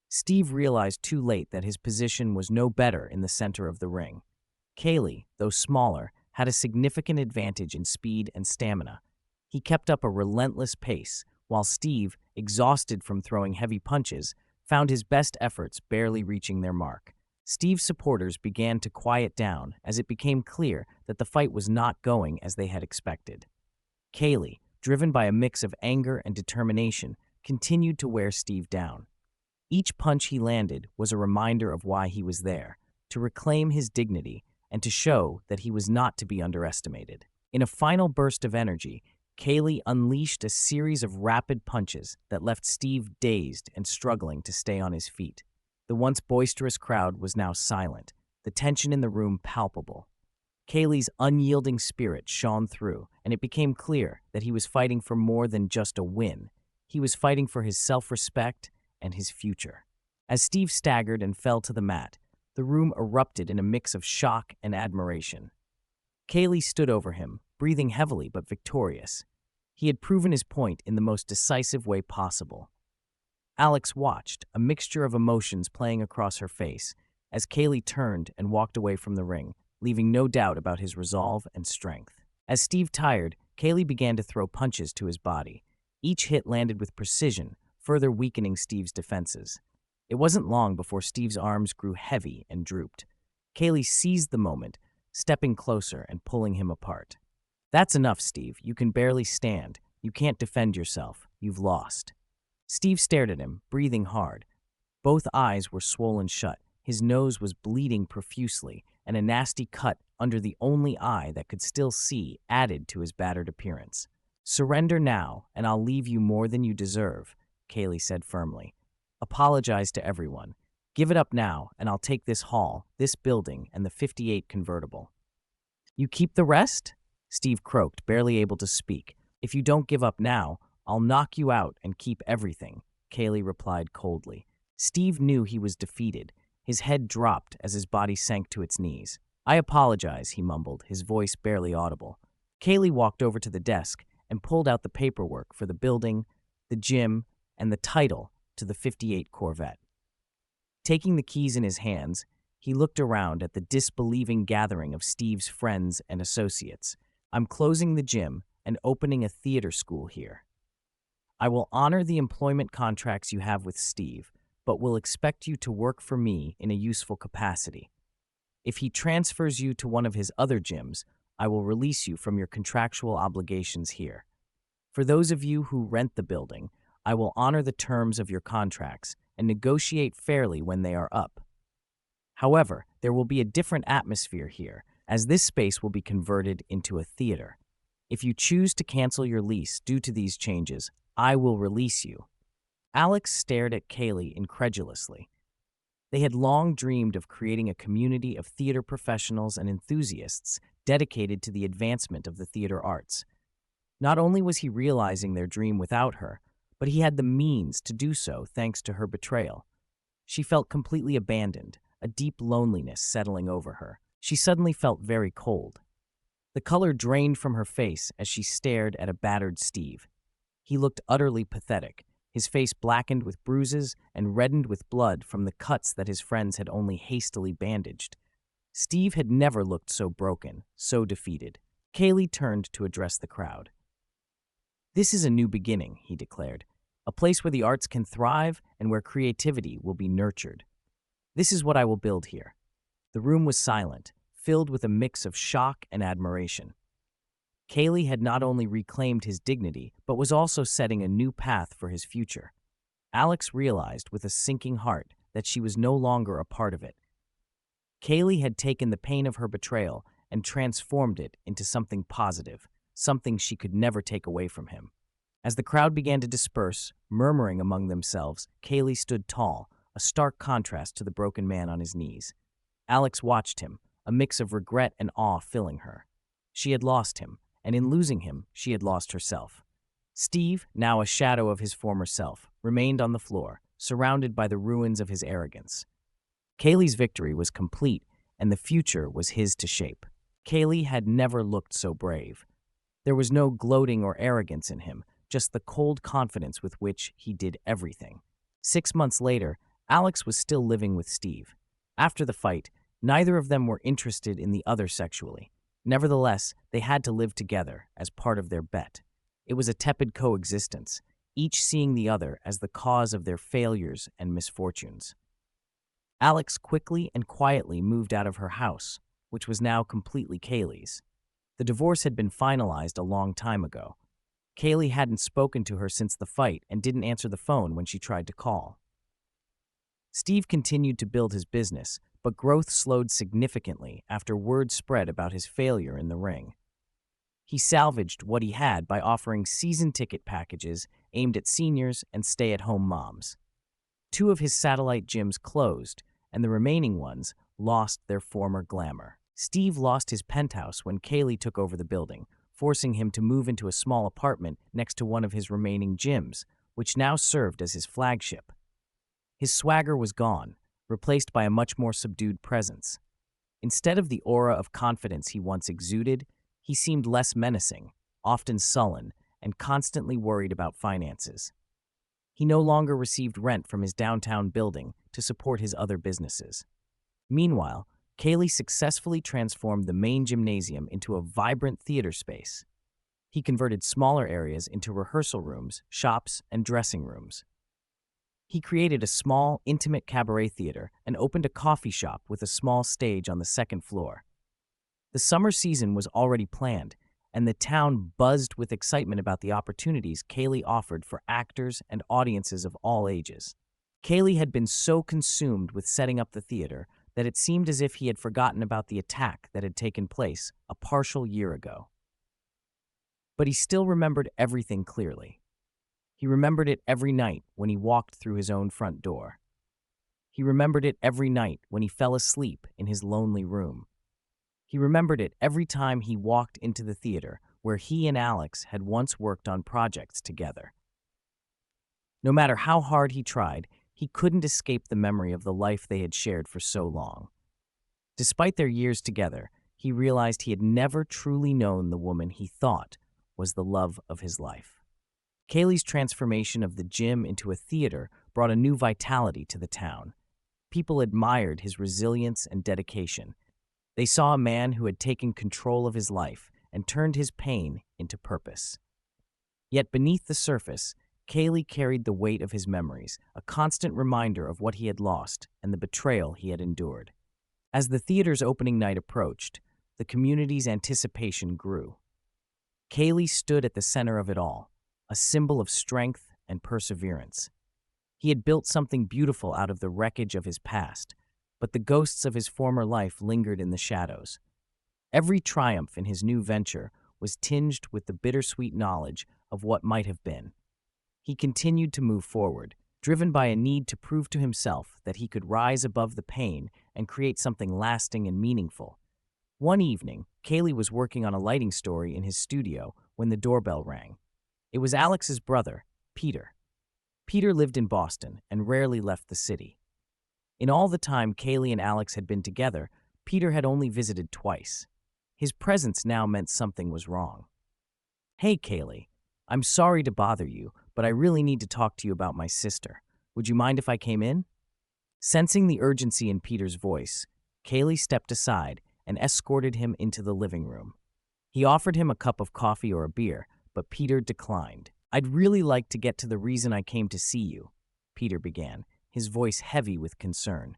Steve realized too late that his position was no better in the center of the ring. Kaylee, though smaller, had a significant advantage in speed and stamina. He kept up a relentless pace, while Steve, exhausted from throwing heavy punches, found his best efforts barely reaching their mark. Steve's supporters began to quiet down as it became clear that the fight was not going as they had expected. Kaylee, driven by a mix of anger and determination, continued to wear Steve down. Each punch he landed was a reminder of why he was there, to reclaim his dignity and to show that he was not to be underestimated. In a final burst of energy, Kaylee unleashed a series of rapid punches that left Steve dazed and struggling to stay on his feet. The once boisterous crowd was now silent, the tension in the room palpable. Kaylee's unyielding spirit shone through, and it became clear that he was fighting for more than just a win. He was fighting for his self-respect and his future. As Steve staggered and fell to the mat, the room erupted in a mix of shock and admiration. Kaylee stood over him, breathing heavily but victorious. He had proven his point in the most decisive way possible. Alex watched, a mixture of emotions playing across her face, as Kaylee turned and walked away from the ring, leaving no doubt about his resolve and strength. As Steve tired, Kaylee began to throw punches to his body. Each hit landed with precision, further weakening Steve's defenses. It wasn't long before Steve's arms grew heavy and drooped. Kaylee seized the moment, stepping closer and pulling him apart. "That's enough, Steve. You can barely stand. You can't defend yourself. You've lost." Steve stared at him, breathing hard. Both eyes were swollen shut. His nose was bleeding profusely, and a nasty cut under the only eye that could still see added to his battered appearance. "Surrender now, and I'll leave you more than you deserve," Kaylee said firmly. "Apologize to everyone. Give it up now, and I'll take this hall, this building, and the 58 convertible." "You keep the rest?" Steve croaked, barely able to speak. "If you don't give up now, I'll knock you out and keep everything," Kaylee replied coldly. Steve knew he was defeated. His head dropped as his body sank to its knees. "I apologize," he mumbled, his voice barely audible. Kaylee walked over to the desk and pulled out the paperwork for the building, the gym, and the title to the 58 Corvette. Taking the keys in his hands, he looked around at the disbelieving gathering of Steve's friends and associates. "I'm closing the gym and opening a theater school here. I will honor the employment contracts you have with Steve, but will expect you to work for me in a useful capacity. If he transfers you to one of his other gyms, I will release you from your contractual obligations here. For those of you who rent the building, I will honor the terms of your contracts and negotiate fairly when they are up. However, there will be a different atmosphere here, as this space will be converted into a theater. If you choose to cancel your lease due to these changes, I will release you." Alex stared at Kaylee incredulously. They had long dreamed of creating a community of theater professionals and enthusiasts dedicated to the advancement of the theater arts. Not only was he realizing their dream without her, but he had the means to do so thanks to her betrayal. She felt completely abandoned, a deep loneliness settling over her. She suddenly felt very cold. The color drained from her face as she stared at a battered Steve. He looked utterly pathetic, his face blackened with bruises and reddened with blood from the cuts that his friends had only hastily bandaged. Steve had never looked so broken, so defeated. Kaylee turned to address the crowd. "This is a new beginning," he declared, "a place where the arts can thrive and where creativity will be nurtured. This is what I will build here." The room was silent, filled with a mix of shock and admiration. Kaylee had not only reclaimed his dignity, but was also setting a new path for his future. Alex realized with a sinking heart that she was no longer a part of it. Kaylee had taken the pain of her betrayal and transformed it into something positive, something she could never take away from him. As the crowd began to disperse, murmuring among themselves, Kaylee stood tall, a stark contrast to the broken man on his knees. Alex watched him, a mix of regret and awe filling her. She had lost him, and in losing him, she had lost herself. Steve, now a shadow of his former self, remained on the floor, surrounded by the ruins of his arrogance. Kaylee's victory was complete, and the future was his to shape. Kaylee had never looked so brave. There was no gloating or arrogance in him, just the cold confidence with which he did everything. 6 months later, Alex was still living with Steve. After the fight, neither of them were interested in the other sexually. Nevertheless, they had to live together as part of their bet. It was a tepid coexistence, each seeing the other as the cause of their failures and misfortunes. Alex quickly and quietly moved out of her house, which was now completely Kaylee's. The divorce had been finalized a long time ago. Kaylee hadn't spoken to her since the fight and didn't answer the phone when she tried to call. Steve continued to build his business, but growth slowed significantly after word spread about his failure in the ring. He salvaged what he had by offering season ticket packages aimed at seniors and stay-at-home moms. 2 of his satellite gyms closed, and the remaining ones lost their former glamour. Steve lost his penthouse when Kaylee took over the building, forcing him to move into a small apartment next to one of his remaining gyms, which now served as his flagship. His swagger was gone, replaced by a much more subdued presence. Instead of the aura of confidence he once exuded, he seemed less menacing, often sullen, and constantly worried about finances. He no longer received rent from his downtown building to support his other businesses. Meanwhile, Kaylee successfully transformed the main gymnasium into a vibrant theater space. He converted smaller areas into rehearsal rooms, shops, and dressing rooms. He created a small, intimate cabaret theater and opened a coffee shop with a small stage on the second floor. The summer season was already planned, and the town buzzed with excitement about the opportunities Kaylee offered for actors and audiences of all ages. Kaylee had been so consumed with setting up the theater that it seemed as if he had forgotten about the attack that had taken place a partial year ago. But he still remembered everything clearly. He remembered it every night when he walked through his own front door. He remembered it every night when he fell asleep in his lonely room. He remembered it every time he walked into the theater where he and Alex had once worked on projects together. No matter how hard he tried, he couldn't escape the memory of the life they had shared for so long. Despite their years together, he realized he had never truly known the woman he thought was the love of his life. Kaylee's transformation of the gym into a theater brought a new vitality to the town. People admired his resilience and dedication. They saw a man who had taken control of his life and turned his pain into purpose. Yet beneath the surface, Kaylee carried the weight of his memories, a constant reminder of what he had lost and the betrayal he had endured. As the theater's opening night approached, the community's anticipation grew. Kaylee stood at the center of it all, a symbol of strength and perseverance. He had built something beautiful out of the wreckage of his past, but the ghosts of his former life lingered in the shadows. Every triumph in his new venture was tinged with the bittersweet knowledge of what might have been. He continued to move forward, driven by a need to prove to himself that he could rise above the pain and create something lasting and meaningful. One evening, Kaylee was working on a lighting story in his studio when the doorbell rang. It was Alex's brother, Peter. Peter lived in Boston and rarely left the city. In all the time Kaylee and Alex had been together, Peter had only visited twice. His presence now meant something was wrong. "Hey, Kaylee, I'm sorry to bother you, but I really need to talk to you about my sister. Would you mind if I came in?" Sensing the urgency in Peter's voice, Kaylee stepped aside and escorted him into the living room. He offered him a cup of coffee or a beer, but Peter declined. "I'd really like to get to the reason I came to see you," Peter began, his voice heavy with concern.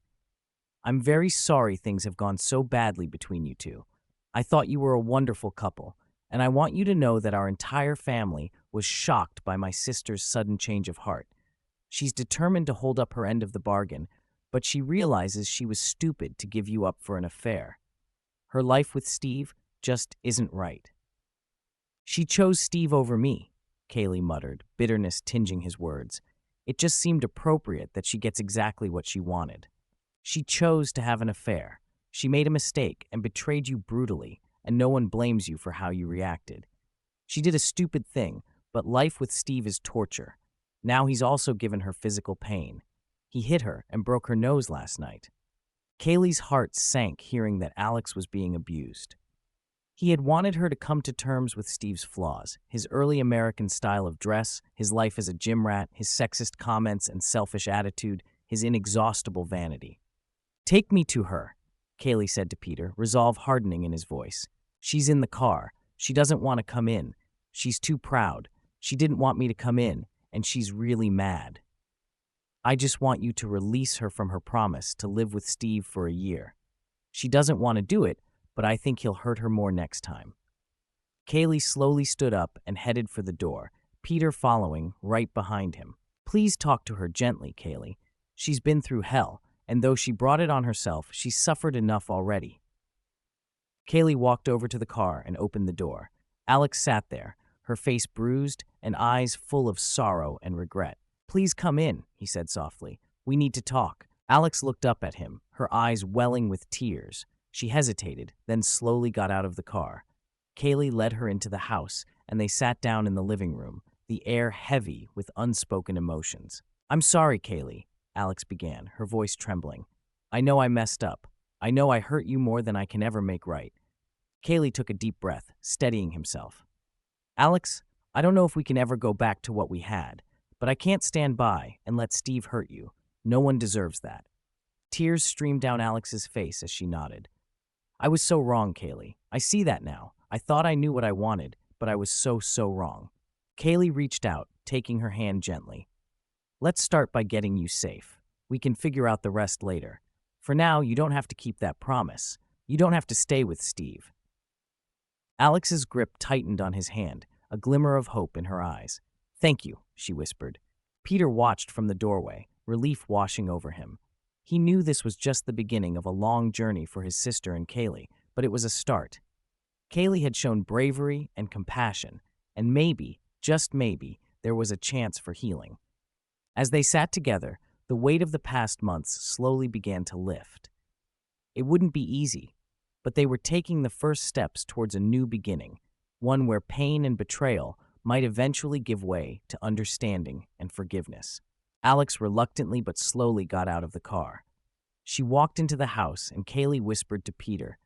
"I'm very sorry things have gone so badly between you two. I thought you were a wonderful couple, and I want you to know that our entire family was shocked by my sister's sudden change of heart. She's determined to hold up her end of the bargain, but she realizes she was stupid to give you up for an affair. Her life with Steve just isn't right. She chose Steve over me, Kaylee muttered, bitterness tinging his words. It just seemed appropriate that she gets exactly what she wanted. She chose to have an affair. She made a mistake and betrayed you brutally, and no one blames you for how you reacted. She did a stupid thing, but life with Steve is torture. Now he's also given her physical pain. He hit her and broke her nose last night. Kaylee's heart sank hearing that Alex was being abused. He had wanted her to come to terms with Steve's flaws, his early American style of dress, his life as a gym rat, his sexist comments and selfish attitude, his inexhaustible vanity. "Take me to her," Kaylee said to Peter, resolve hardening in his voice. "She's in the car. She doesn't want to come in. She's too proud. She didn't want me to come in, and she's really mad. I just want you to release her from her promise to live with Steve for a year. She doesn't want to do it, but I think he'll hurt her more next time." Kaylee slowly stood up and headed for the door, Peter following right behind him. "Please talk to her gently, Kaylee. She's been through hell, and though she brought it on herself, she's suffered enough already." Kaylee walked over to the car and opened the door. Alex sat there, her face bruised and eyes full of sorrow and regret. "Please come in," he said softly. "We need to talk." Alex looked up at him, her eyes welling with tears. She hesitated, then slowly got out of the car. Kaylee led her into the house, and they sat down in the living room, the air heavy with unspoken emotions. "I'm sorry, Kaylee," Alex began, her voice trembling. "I know I messed up. I know I hurt you more than I can ever make right." Kaylee took a deep breath, steadying himself. "Alex, I don't know if we can ever go back to what we had, but I can't stand by and let Steve hurt you. No one deserves that." Tears streamed down Alex's face as she nodded. "I was so wrong, Kaylee. I see that now. I thought I knew what I wanted, but I was so wrong." Kaylee reached out, taking her hand gently. "Let's start by getting you safe. We can figure out the rest later. For now, you don't have to keep that promise. You don't have to stay with Steve." Alex's grip tightened on his hand, a glimmer of hope in her eyes. "Thank you," she whispered. Peter watched from the doorway, relief washing over him. He knew this was just the beginning of a long journey for his sister and Kaylee, but it was a start. Kaylee had shown bravery and compassion, and maybe, just maybe, there was a chance for healing. As they sat together, the weight of the past months slowly began to lift. It wouldn't be easy, but they were taking the first steps towards a new beginning, one where pain and betrayal might eventually give way to understanding and forgiveness. Alex reluctantly but slowly got out of the car. She walked into the house, and Kaylee whispered to Peter,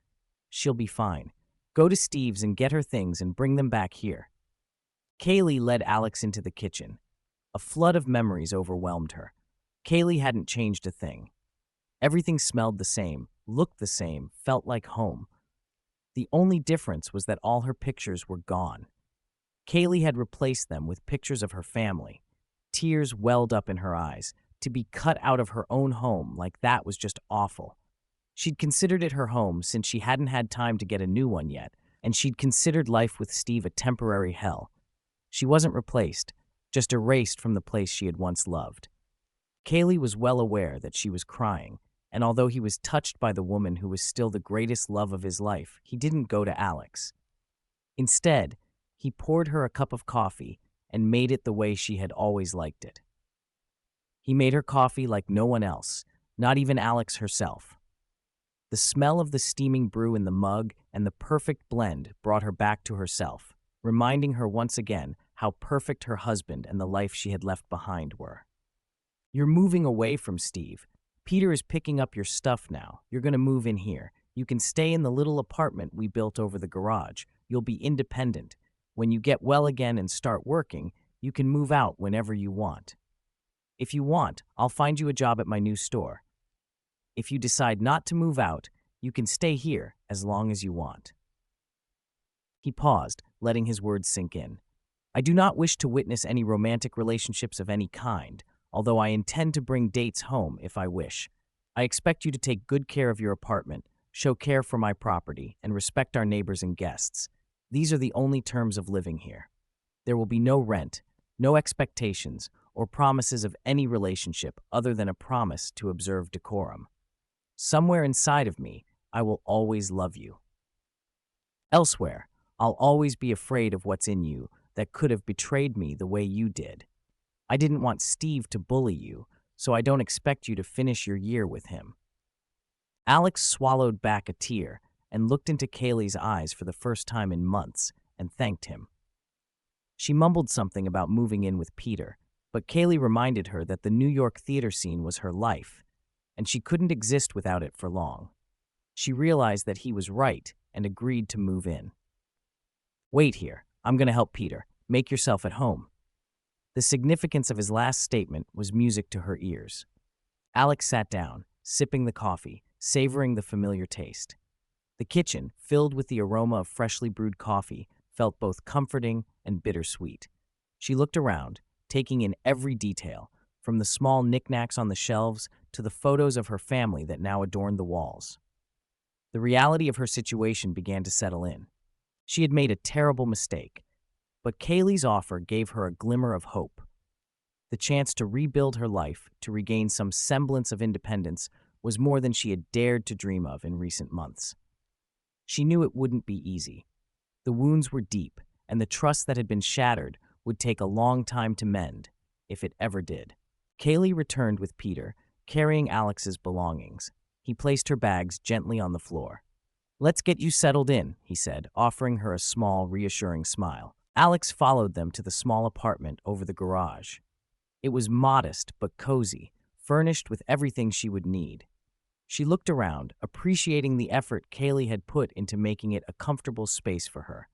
"She'll be fine. Go to Steve's and get her things and bring them back here." Kaylee led Alex into the kitchen. A flood of memories overwhelmed her. Kaylee hadn't changed a thing. Everything smelled the same, looked the same, felt like home. The only difference was that all her pictures were gone. Kaylee had replaced them with pictures of her family. Tears welled up in her eyes. To be cut out of her own home like that was just awful. She'd considered it her home since she hadn't had time to get a new one yet, and she'd considered life with Steve a temporary hell. She wasn't replaced, just erased from the place she had once loved. Kaylee was well aware that she was crying, and although he was touched by the woman who was still the greatest love of his life, he didn't go to Alex. Instead, he poured her a cup of coffee and made it the way she had always liked it. He made her coffee like no one else, not even Alex herself. The smell of the steaming brew in the mug and the perfect blend brought her back to herself, reminding her once again how perfect her husband and the life she had left behind were. "You're moving away from Steve. Peter is picking up your stuff now. You're going to move in here. You can stay in the little apartment we built over the garage. You'll be independent. When you get well again and start working, you can move out whenever you want. If you want, I'll find you a job at my new store. If you decide not to move out, you can stay here as long as you want." He paused, letting his words sink in. "I do not wish to witness any romantic relationships of any kind, although I intend to bring dates home if I wish. I expect you to take good care of your apartment, show care for my property, and respect our neighbors and guests. These are the only terms of living here. There will be no rent, no expectations, or promises of any relationship other than a promise to observe decorum. Somewhere inside of me, I will always love you. Elsewhere, I'll always be afraid of what's in you that could have betrayed me the way you did. I didn't want Steve to bully you, so I don't expect you to finish your year with him. Alex swallowed back a tear and looked into Kaylee's eyes for the first time in months and thanked him. She mumbled something about moving in with Peter, but Kaylee reminded her that the New York theater scene was her life, and she couldn't exist without it for long. She realized that he was right and agreed to move in. "Wait here. I'm going to help Peter. Make yourself at home." The significance of his last statement was music to her ears. Alex sat down, sipping the coffee, savoring the familiar taste. The kitchen, filled with the aroma of freshly brewed coffee, felt both comforting and bittersweet. She looked around, taking in every detail, from the small knickknacks on the shelves to the photos of her family that now adorned the walls. The reality of her situation began to settle in. She had made a terrible mistake, but Kaylee's offer gave her a glimmer of hope. The chance to rebuild her life, to regain some semblance of independence, was more than she had dared to dream of in recent months. She knew it wouldn't be easy. The wounds were deep, and the trust that had been shattered would take a long time to mend, if it ever did. Kaylee returned with Peter, carrying Alex's belongings. He placed her bags gently on the floor. "Let's get you settled in," he said, offering her a small, reassuring smile. Alex followed them to the small apartment over the garage. It was modest but cozy, furnished with everything she would need. She looked around, appreciating the effort Kaylee had put into making it a comfortable space for her.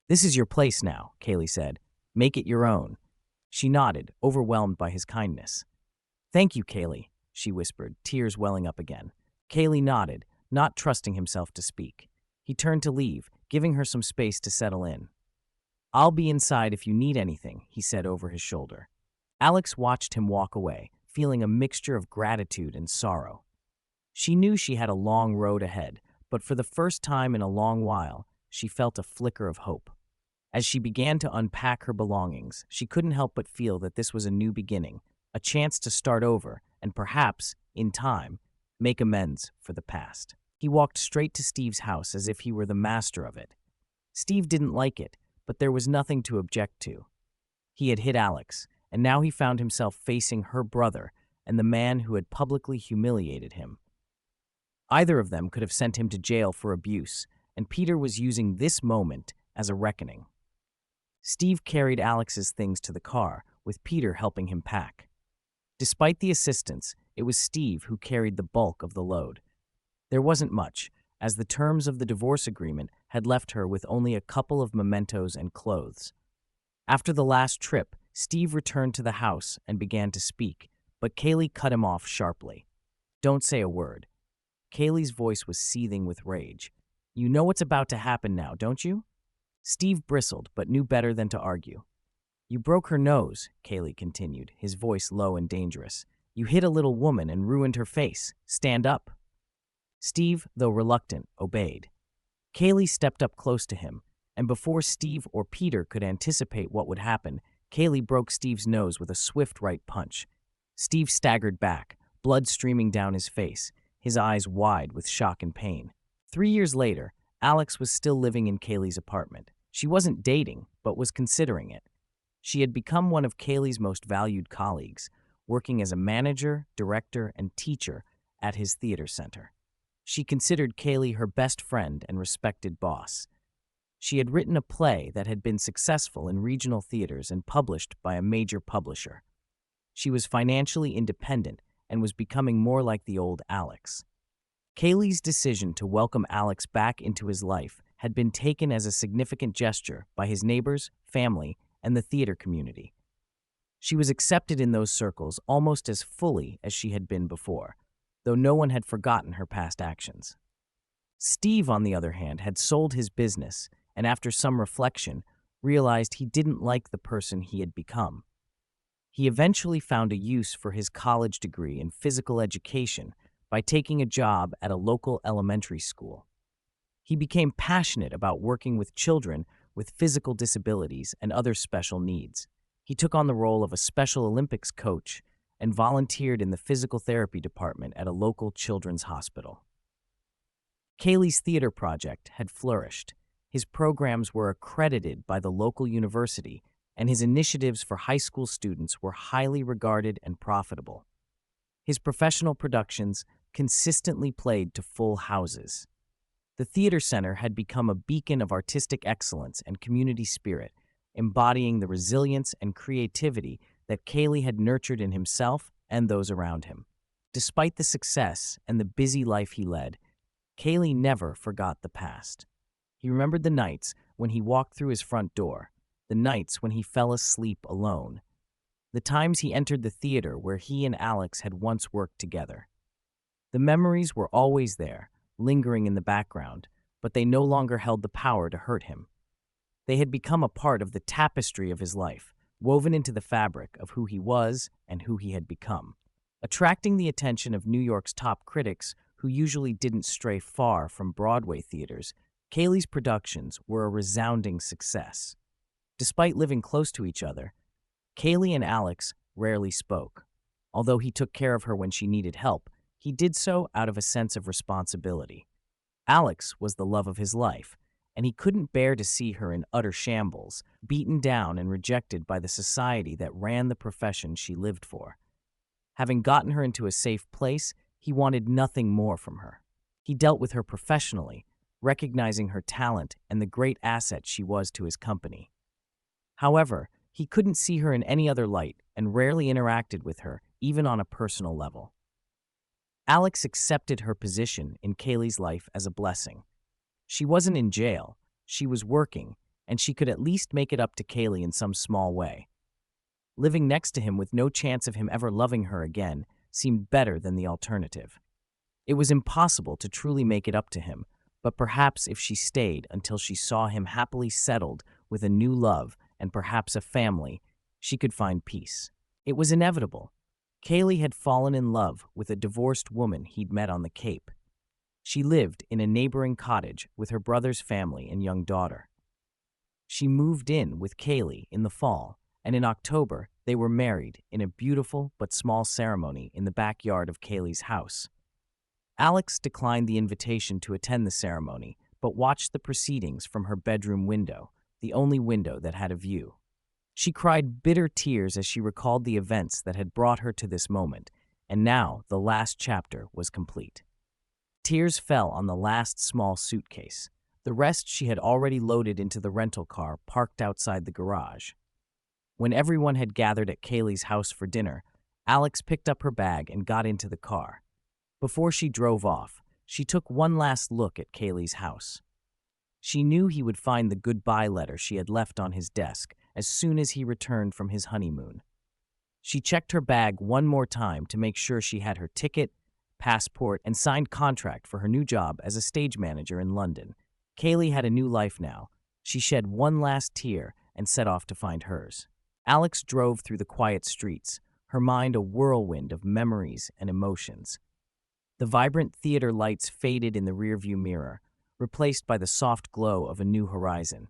"This is your place now," Kaylee said. "Make it your own." She nodded, overwhelmed by his kindness. "Thank you, Kaylee," she whispered, tears welling up again. Kaylee nodded, not trusting himself to speak. He turned to leave, giving her some space to settle in. "I'll be inside if you need anything," he said over his shoulder. Alex watched him walk away, feeling a mixture of gratitude and sorrow. She knew she had a long road ahead, but for the first time in a long while, she felt a flicker of hope. As she began to unpack her belongings, she couldn't help but feel that this was a new beginning, a chance to start over and perhaps, in time, make amends for the past. He walked straight to Steve's house as if he were the master of it. Steve didn't like it, but there was nothing to object to. He had hit Alex, and now he found himself facing her brother and the man who had publicly humiliated him. Either of them could have sent him to jail for abuse, and Peter was using this moment as a reckoning. Steve carried Alex's things to the car, with Peter helping him pack. Despite the assistance, it was Steve who carried the bulk of the load. There wasn't much, as the terms of the divorce agreement had left her with only a couple of mementos and clothes. After the last trip, Steve returned to the house and began to speak, but Kaylee cut him off sharply. "Don't say a word." Kaylee's voice was seething with rage. "You know what's about to happen now, don't you?" Steve bristled, but knew better than to argue. "You broke her nose," Kaylee continued, his voice low and dangerous. "You hit a little woman and ruined her face. Stand up." Steve, though reluctant, obeyed. Kaylee stepped up close to him, and before Steve or Peter could anticipate what would happen, Kaylee broke Steve's nose with a swift right punch. Steve staggered back, blood streaming down his face, his eyes wide with shock and pain. 3 years later, Alex was still living in Kaylee's apartment. She wasn't dating, but was considering it. She had become one of Kaylee's most valued colleagues, working as a manager, director, and teacher at his theater center. She considered Kaylee her best friend and respected boss. She had written a play that had been successful in regional theaters and published by a major publisher. She was financially independent and was becoming more like the old Alex. Kaylee's decision to welcome Alex back into his life had been taken as a significant gesture by his neighbors, family, and the theater community. She was accepted in those circles almost as fully as she had been before, though no one had forgotten her past actions. Steve, on the other hand, had sold his business and, after some reflection, realized he didn't like the person he had become. He eventually found a use for his college degree in physical education by taking a job at a local elementary school. He became passionate about working with children with physical disabilities and other special needs. He took on the role of a Special Olympics coach and volunteered in the physical therapy department at a local children's hospital. Cayley's theater project had flourished. His programs were accredited by the local university, and his initiatives for high school students were highly regarded and profitable. His professional productions consistently played to full houses. The theater center had become a beacon of artistic excellence and community spirit, embodying the resilience and creativity that Cayley had nurtured in himself and those around him. Despite the success and the busy life he led, Cayley never forgot the past. He remembered the nights when he walked through his front door, the nights when he fell asleep alone, the times he entered the theater where he and Alex had once worked together. The memories were always there, lingering in the background, but they no longer held the power to hurt him. They had become a part of the tapestry of his life, woven into the fabric of who he was and who he had become. Attracting the attention of New York's top critics, who usually didn't stray far from Broadway theaters, Cayley's productions were a resounding success. Despite living close to each other, Cayley and Alex rarely spoke. Although he took care of her when she needed help, he did so out of a sense of responsibility. Alex was the love of his life, and he couldn't bear to see her in utter shambles, beaten down and rejected by the society that ran the profession she lived for. Having gotten her into a safe place, he wanted nothing more from her. He dealt with her professionally, recognizing her talent and the great asset she was to his company. However, he couldn't see her in any other light and rarely interacted with her, even on a personal level. Alex accepted her position in Cayley's life as a blessing. She wasn't in jail, she was working, and she could at least make it up to Cayley in some small way. Living next to him with no chance of him ever loving her again seemed better than the alternative. It was impossible to truly make it up to him, but perhaps if she stayed until she saw him happily settled with a new love and perhaps a family, she could find peace. It was inevitable. Cayley had fallen in love with a divorced woman he'd met on the Cape. She lived in a neighboring cottage with her brother's family and young daughter. She moved in with Cayley in the fall, and in October they were married in a beautiful but small ceremony in the backyard of Cayley's house. Alex declined the invitation to attend the ceremony, but watched the proceedings from her bedroom window, the only window that had a view. She cried bitter tears as she recalled the events that had brought her to this moment, and now the last chapter was complete. Tears fell on the last small suitcase. The rest she had already loaded into the rental car parked outside the garage. When everyone had gathered at Cayley's house for dinner, Alex picked up her bag and got into the car. Before she drove off, she took one last look at Cayley's house. She knew he would find the goodbye letter she had left on his desk as soon as he returned from his honeymoon. She checked her bag one more time to make sure she had her ticket, passport, and signed contract for her new job as a stage manager in London. Cayley had a new life now. She shed one last tear and set off to find hers. Alex drove through the quiet streets, her mind a whirlwind of memories and emotions. The vibrant theater lights faded in the rearview mirror, replaced by the soft glow of a new horizon.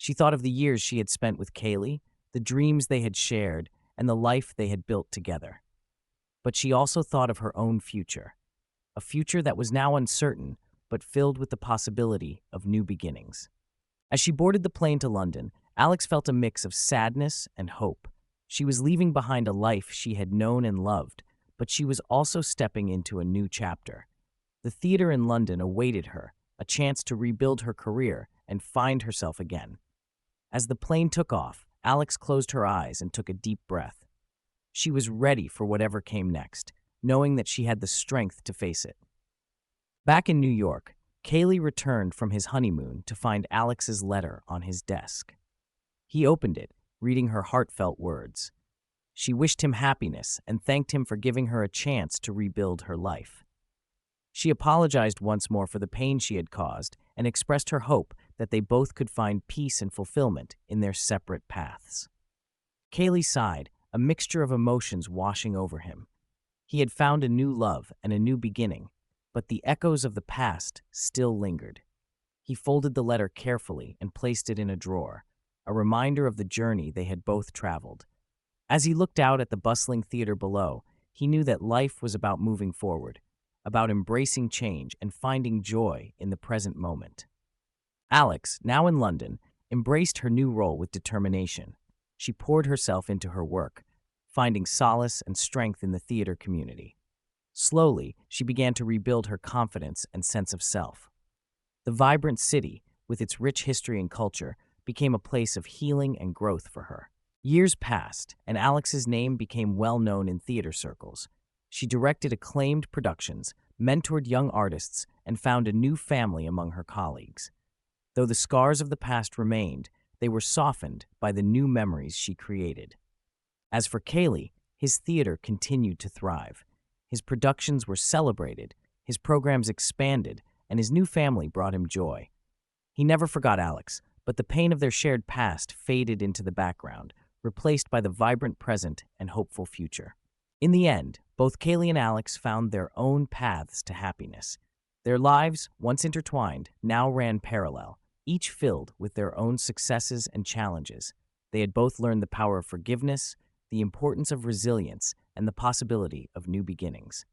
She thought of the years she had spent with Cayley, the dreams they had shared, and the life they had built together. But she also thought of her own future, a future that was now uncertain, but filled with the possibility of new beginnings. As she boarded the plane to London, Alex felt a mix of sadness and hope. She was leaving behind a life she had known and loved, but she was also stepping into a new chapter. The theater in London awaited her, a chance to rebuild her career and find herself again. As the plane took off, Alex closed her eyes and took a deep breath. She was ready for whatever came next, knowing that she had the strength to face it. Back in New York, Cayley returned from his honeymoon to find Alex's letter on his desk. He opened it, reading her heartfelt words. She wished him happiness and thanked him for giving her a chance to rebuild her life. She apologized once more for the pain she had caused and expressed her hope that they both could find peace and fulfillment in their separate paths. Cayley sighed, a mixture of emotions washing over him. He had found a new love and a new beginning, but the echoes of the past still lingered. He folded the letter carefully and placed it in a drawer, a reminder of the journey they had both traveled. As he looked out at the bustling theater below, he knew that life was about moving forward, about embracing change and finding joy in the present moment. Alex, now in London, embraced her new role with determination. She poured herself into her work, finding solace and strength in the theater community. Slowly, she began to rebuild her confidence and sense of self. The vibrant city, with its rich history and culture, became a place of healing and growth for her. Years passed, and Alex's name became well known in theater circles. She directed acclaimed productions, mentored young artists, and found a new family among her colleagues. Though the scars of the past remained, they were softened by the new memories she created. As for Cayley, his theater continued to thrive. His productions were celebrated, his programs expanded, and his new family brought him joy. He never forgot Alex, but the pain of their shared past faded into the background, replaced by the vibrant present and hopeful future. In the end, both Cayley and Alex found their own paths to happiness. Their lives, once intertwined, now ran parallel, each filled with their own successes and challenges. They had both learned the power of forgiveness, the importance of resilience, and the possibility of new beginnings.